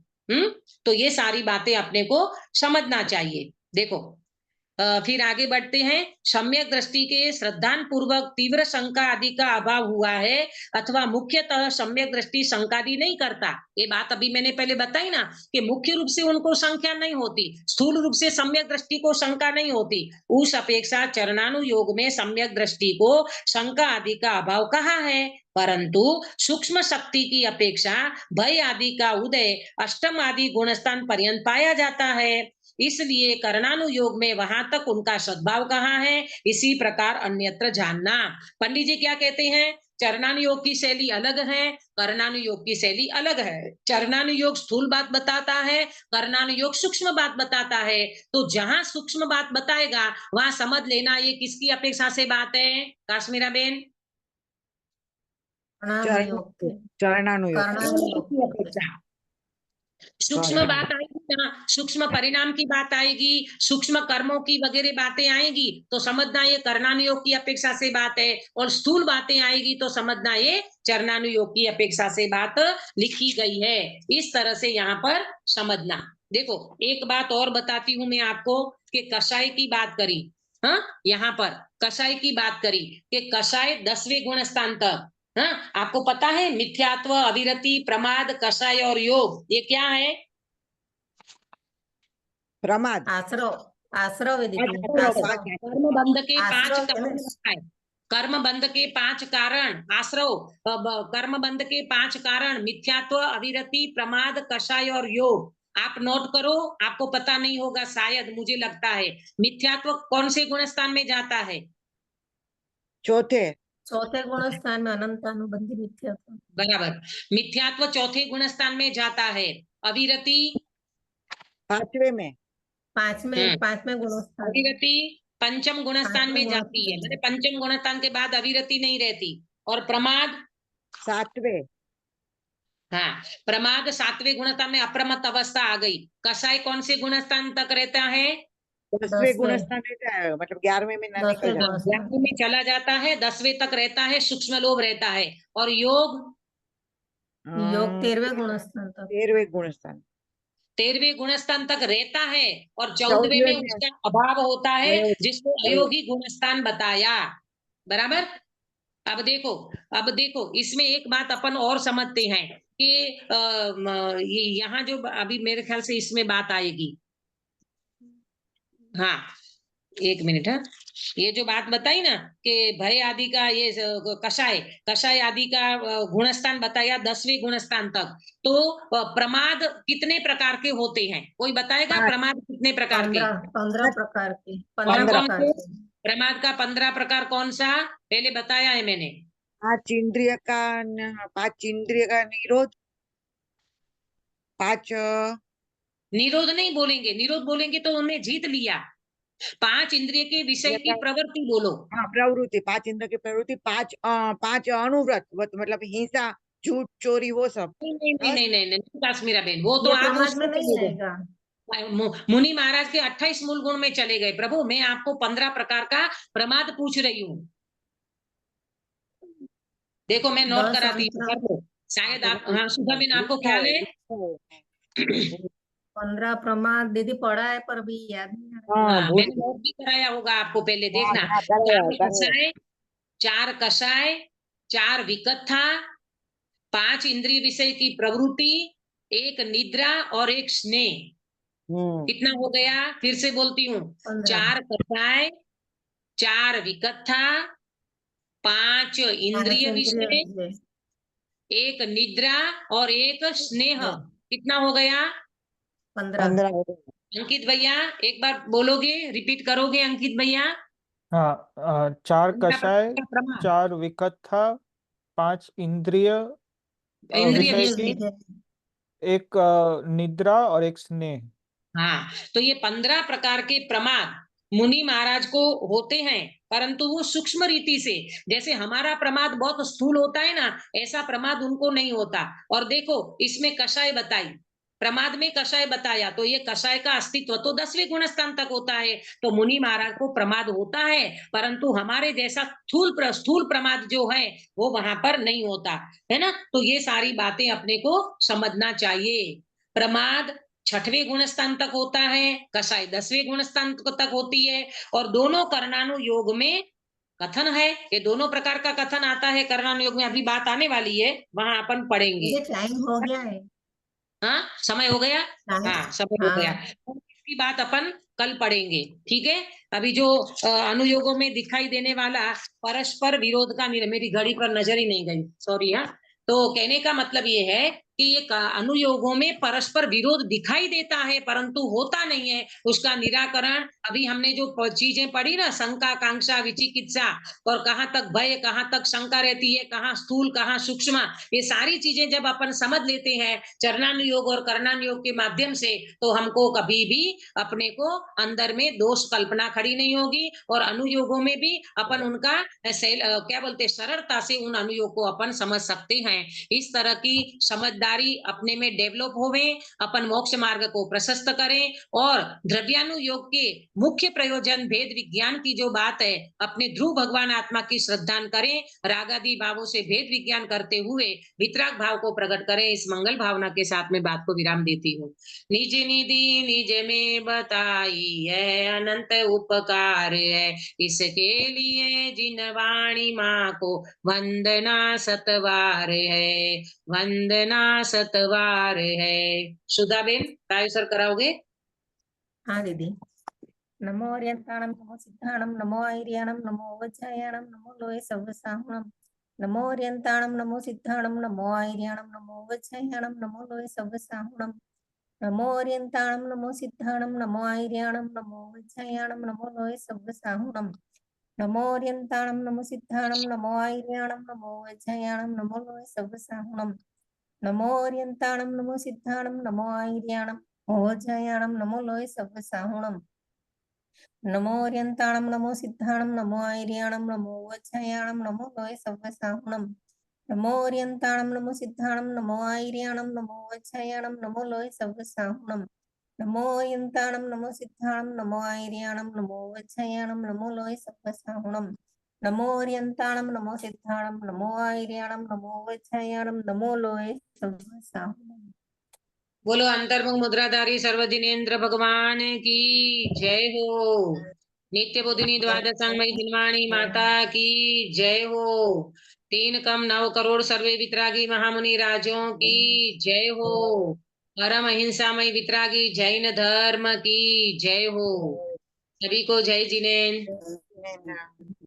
तो ये सारी बातें अपने को समझना चाहिए। देखो, फिर आगे बढ़ते हैं। सम्यक दृष्टि के श्रद्धान पूर्वक तीव्र शंका आदि का अभाव हुआ है, अथवा मुख्यतः सम्यक दृष्टि शंकादि नहीं करता। ये बात अभी मैंने पहले बताई ना कि मुख्य रूप से उनको संख्या नहीं होती, स्थूल रूप से सम्यक दृष्टि को शंका नहीं होती। उस अपेक्षा चरणानुयोग में सम्यक दृष्टि को शंका आदि का अभाव कहाँ है, परंतु सूक्ष्म शक्ति की अपेक्षा भय आदि का उदय अष्टम आदि गुणस्थान पर्यंत पाया जाता है। इसलिए कर्णानुयोग में वहां तक उनका सद्भाव कहाँ है, इसी प्रकार अन्यत्र जानना। पंडित जी क्या कहते हैं? चरणानुयोग की शैली अलग है, कर्णानुयोग की शैली अलग है। चरणानुयोग स्थूल बात बताता है, कर्णानुयोग सूक्ष्म बात बताता है। तो जहां सूक्ष्म बात बताएगा वहां समझ लेना ये किसकी अपेक्षा से बात है, काश्मीरा बेन? कर्णानुयोग के, चरणानुयोग के। कर्णानुयोग की के। अपेक्षा सूक्ष्म बात आएगी ना, सूक्ष्म परिणाम की बात आएगी, सूक्ष्म कर्मों की वगैरह बातें आएगी, तो समझना ये कर्णानुयोग की अपेक्षा से बात है, और स्थूल बातें आएगी तो समझना ये चरणानुयोग की अपेक्षा से बात लिखी गई है। इस तरह से यहाँ पर समझना। देखो, एक बात और बताती हूँ मैं आपको कि कषाय की बात करी, हाँ, यहाँ पर कषाय की बात करी कि कषाय 10वें गुण स्थान तक, हाँ, आपको पता है मिथ्यात्व, अविरति, प्रमाद, कषाय और योग ये क्या है? प्रमाद, आश्रव, आश्रव है दीदी, आश्रव, आश्रव, कर्म बंध के 5 आश्रव है कारण ना। बताए। कर्म बंध के 5 कारण, आश्रव, कर्म बंध के 5 कारण मिथ्यात्व, अविरति, प्रमाद, कषाय और योग। आप नोट करो, आपको पता नहीं होगा शायद, मुझे लगता है। मिथ्यात्व कौन से गुण स्थान में जाता है? चौथे चौथे गुण स्थान में अनंतानुबंधी मिथ्यात्व। बराबर। मिथ्यात्व चौथे गुण स्थान में जाता है। अविरति पांचवे में पांचवें गुण स्थान में। अविरति पंचम गुण स्थान पांचवें में गुण जाती है, स्थान मैंने में। पंचम गुण स्थान के बाद अविरति नहीं रहती। और प्रमाद, सातवें हाँ, प्रमाद सातवें गुण स्थान में अप्रमत्त अवस्था आ गई। कषाय कौन से गुण स्थान तक रहता है? 10वें गुण 10वें स्थान रहता है, मतलब 11वें में ना निकल 10वें जाता। गुण स्थान। 11वें में चला जाता है, 10वें तक रहता है, सूक्ष्म लोभ रहता है। और योग योग 13वें गुण स्थान तक। 13वें गुण स्थान 13वें गुण स्थान तक रहता है। और 14वें 14वें में में उसका अभाव होता है, अयोग जिसको अयोगी गुण स्थान बताया। बराबर। अब देखो इसमें एक बात अपन और समझते हैं कि यहाँ जो अभी मेरे ख्याल से इसमें बात आएगी। हाँ, एक मिनट। हाँ, ये जो बात बताई ना कि भय आदि का ये कषाय आदि का गुणस्थान बताया 10वें गुणस्थान तक। तो प्रमाद कितने प्रकार के होते हैं? कोई बताएगा 5 प्रमाद कितने प्रकार के? 15 प्रकार के। कौन 15 कौन प्रकार से? के। प्रमाद का 15 प्रकार कौन सा? पहले बताया है मैंने। 5 इंद्रिय का 5 इंद्रिय का निरोध, 5 निरोध नहीं बोलेंगे, निरोध बोलेंगे तो उन्हें जीत लिया। 5 इंद्रिय के विषय की प्रवृत्ति बोलो। हाँ प्रवृत्ति, 5 इंद्रिय की प्रवृत्ति, 5 अनुव्रत, मतलब हिंसा, झूठ, चोरी, वो सब। नहीं नहीं नहीं बस नहीं नहीं, नहीं काश्मीरा बहन, वो तो ये आप प्रमाद में उसमें नहीं चले गए। आएगा। मुनि महाराज के 28 मूल गुण में चले गए। प्रभु मैं आपको 15 प्रकार का प्रमाद पूछ रही हूँ। देखो मैं नोट 10 कराती हूँ, अंतरम, कर लो। शायद आप, हाँ सुधा बहन आपको ख्याल है? 15 प्रमाद दीदी पढ़ा है पर अभी याद नहीं आ रहा। हाँ हाँ, भूल मैंने नोट भी कराया होगा आपको, पहले हाँ देखना। हाँ, कर 4 4 विकथा, 5 इंद्रिय विषय की प्रवृत्ति, 1 निद्रा और 1 स्नेह। कितना हो गया? फिर से बोलती हूँ। 15 4 कषाय, 4 विकथा, 5 इंद्रिय इंद्रिय विषय, विषय। 1 निद्रा और 1 स्नेह। कितना हो गया? 15। 15 हो गए। अंकित भैया एक बार बोलोगे, रिपीट करोगे अंकित भैया? हाँ 4 पंद्रह कषाय, प्रकार का प्रमाद, 4 विकथा, 5 इंद्रिय इंद्रिय विषय विषय। की, 1 निद्रा और 1 स्नेह। हाँ, तो ये 15 प्रकार के प्रमाद मुनि महाराज को होते हैं, परंतु वो सूक्ष्म रीति से। जैसे हमारा प्रमाद बहुत स्थूल होता है ना, ऐसा प्रमाद उनको नहीं होता। और देखो इसमें कषाय बताई, प्रमाद में कषाय बताया, तो ये कषाय का अस्तित्व तो 10वें गुण स्थान तक होता है। तो मुनि महाराज को प्रमाद होता है, परंतु हमारे जैसा स्थूल प्रमाद जो है वो वहां पर नहीं होता है ना। तो ये सारी बातें अपने को समझना चाहिए। प्रमाद 6वें गुण स्थान तक होता है, कषाय 10वें गुण स्थान तक होती है। और दोनों कर्णानुयोग में कथन है, ये दोनों प्रकार का कथन आता है कर्णानुयोग में। अभी बात आने वाली है, वहां अपन पढ़ेंगे। ये टाइम हो गया है। हाँ, समय हो गया। टाइम। हाँ, समय हो गया। हाँ तो इसकी बात अपन कल पढ़ेंगे, ठीक है। अभी जो अनुयोगों में दिखाई देने वाला परस्पर विरोध का मेरी घड़ी पर नजर ही नहीं गई, सॉरी। हाँ, तो कहने का मतलब ये है कि ये अनुयोगों में परस्पर विरोध दिखाई देता है, परंतु होता नहीं है। उसका निराकरण अभी हमने जो चीजें पढ़ी ना, शंका, कांक्षा, विचिकित्सा, और कहाँ तक भय, कहाँ तक शंका रहती है, कहाँ स्थूल, कहाँ सूक्ष्म, ये सारी चीजें जब अपन समझ लेते हैं चरणानुयोग और कर्णानुयोग के माध्यम से, तो हमको कभी भी अपने को अंदर में दोष कल्पना खड़ी नहीं होगी। और अनुयोगों में भी अपन उनका क्या बोलते, सरलता से उन अनुयोग को अपन समझ सकते हैं। इस तरह की समझदारी अपने में डेवलप होवे, अपन मोक्ष मार्ग को प्रशस्त करें। और द्रव्यानुयोग के मुख्य प्रयोजन भेद विज्ञान की जो बात है, अपने ध्रुव भगवान आत्मा की श्रद्धान करें, रागादि भावों से भेद विज्ञान करते हुए वितराग भाव को प्रकट करें। इस मंगल भावना के साथ में बात को विराम देती हूँ। निज निधि निज में बताई है, अनंत उपकार है, इसके लिए जिन वाणी माँ को वंदना सतवार है, वंदना सतवार है। सुधा बेन तायु सर कराओगे? हाँ दीदी। नमो अर्यंताणम, नमो सिद्धाणम, नमो आयर्याणम, नमो वज्रायाणम, नमो लोहे सव्वसाहुणम। नमो अर्यंताणम, नमो सिद्धाणम, नमो आयर्याणम, नमो वज्रायाणम, नमो लोहे सव्वसाहुणम। नमो अर्यन्ताणं नमो सिद्धाणं नमो आयर्याणं नमो वज्रायाणं नमो लोये सव्वसाहुणं नमो अर्यन्ताणं नमो सिद्धाणं नमो आयर्याणं नमो वज्रायाणं नमो लोये सव्वसाहुणं नमो अर्यन्ताणं नमो सिद्धाणं नमो आयर्याणं नमो वज्रायाणं नमो लोये सव्वसाहुणं नमो अर्यन्ताणं नमो सिद्धाणं नमो आयर्याणं नमो वज्रायाणं नमो लोये सव्वसाहुणं नमो अर्यन्ताणं नमो सिद्धाणं नमो आयर्याणं नमो वज्रायाणं नमो लोये सव्वसाहुणं नमो अर्यन्ताणं नमो सिद्धाणं नमो आयर्याणं नमो वज्रायाणं नमो लोये सव्वसाहुणं नमो अर्यन्ताणं नमो सिद्धाणं नमो आयर्याणं नमो वज्रायाणं नमो लोये सव्वसाहुणं। बोलो अंतर्मुख मुद्राधारी सर्वदिनेन्द्र भगवान की जय हो। नित्य बोधिनी द्वादशांगमयी हिलवाणी माता की जय हो। 3 कम 9 करोड़ सर्वे वितरागी महामुनि राजों की जय हो। परम अहिंसामय वितरागी जैन धर्म की जय हो। सभी को जय जिनेन्द्र।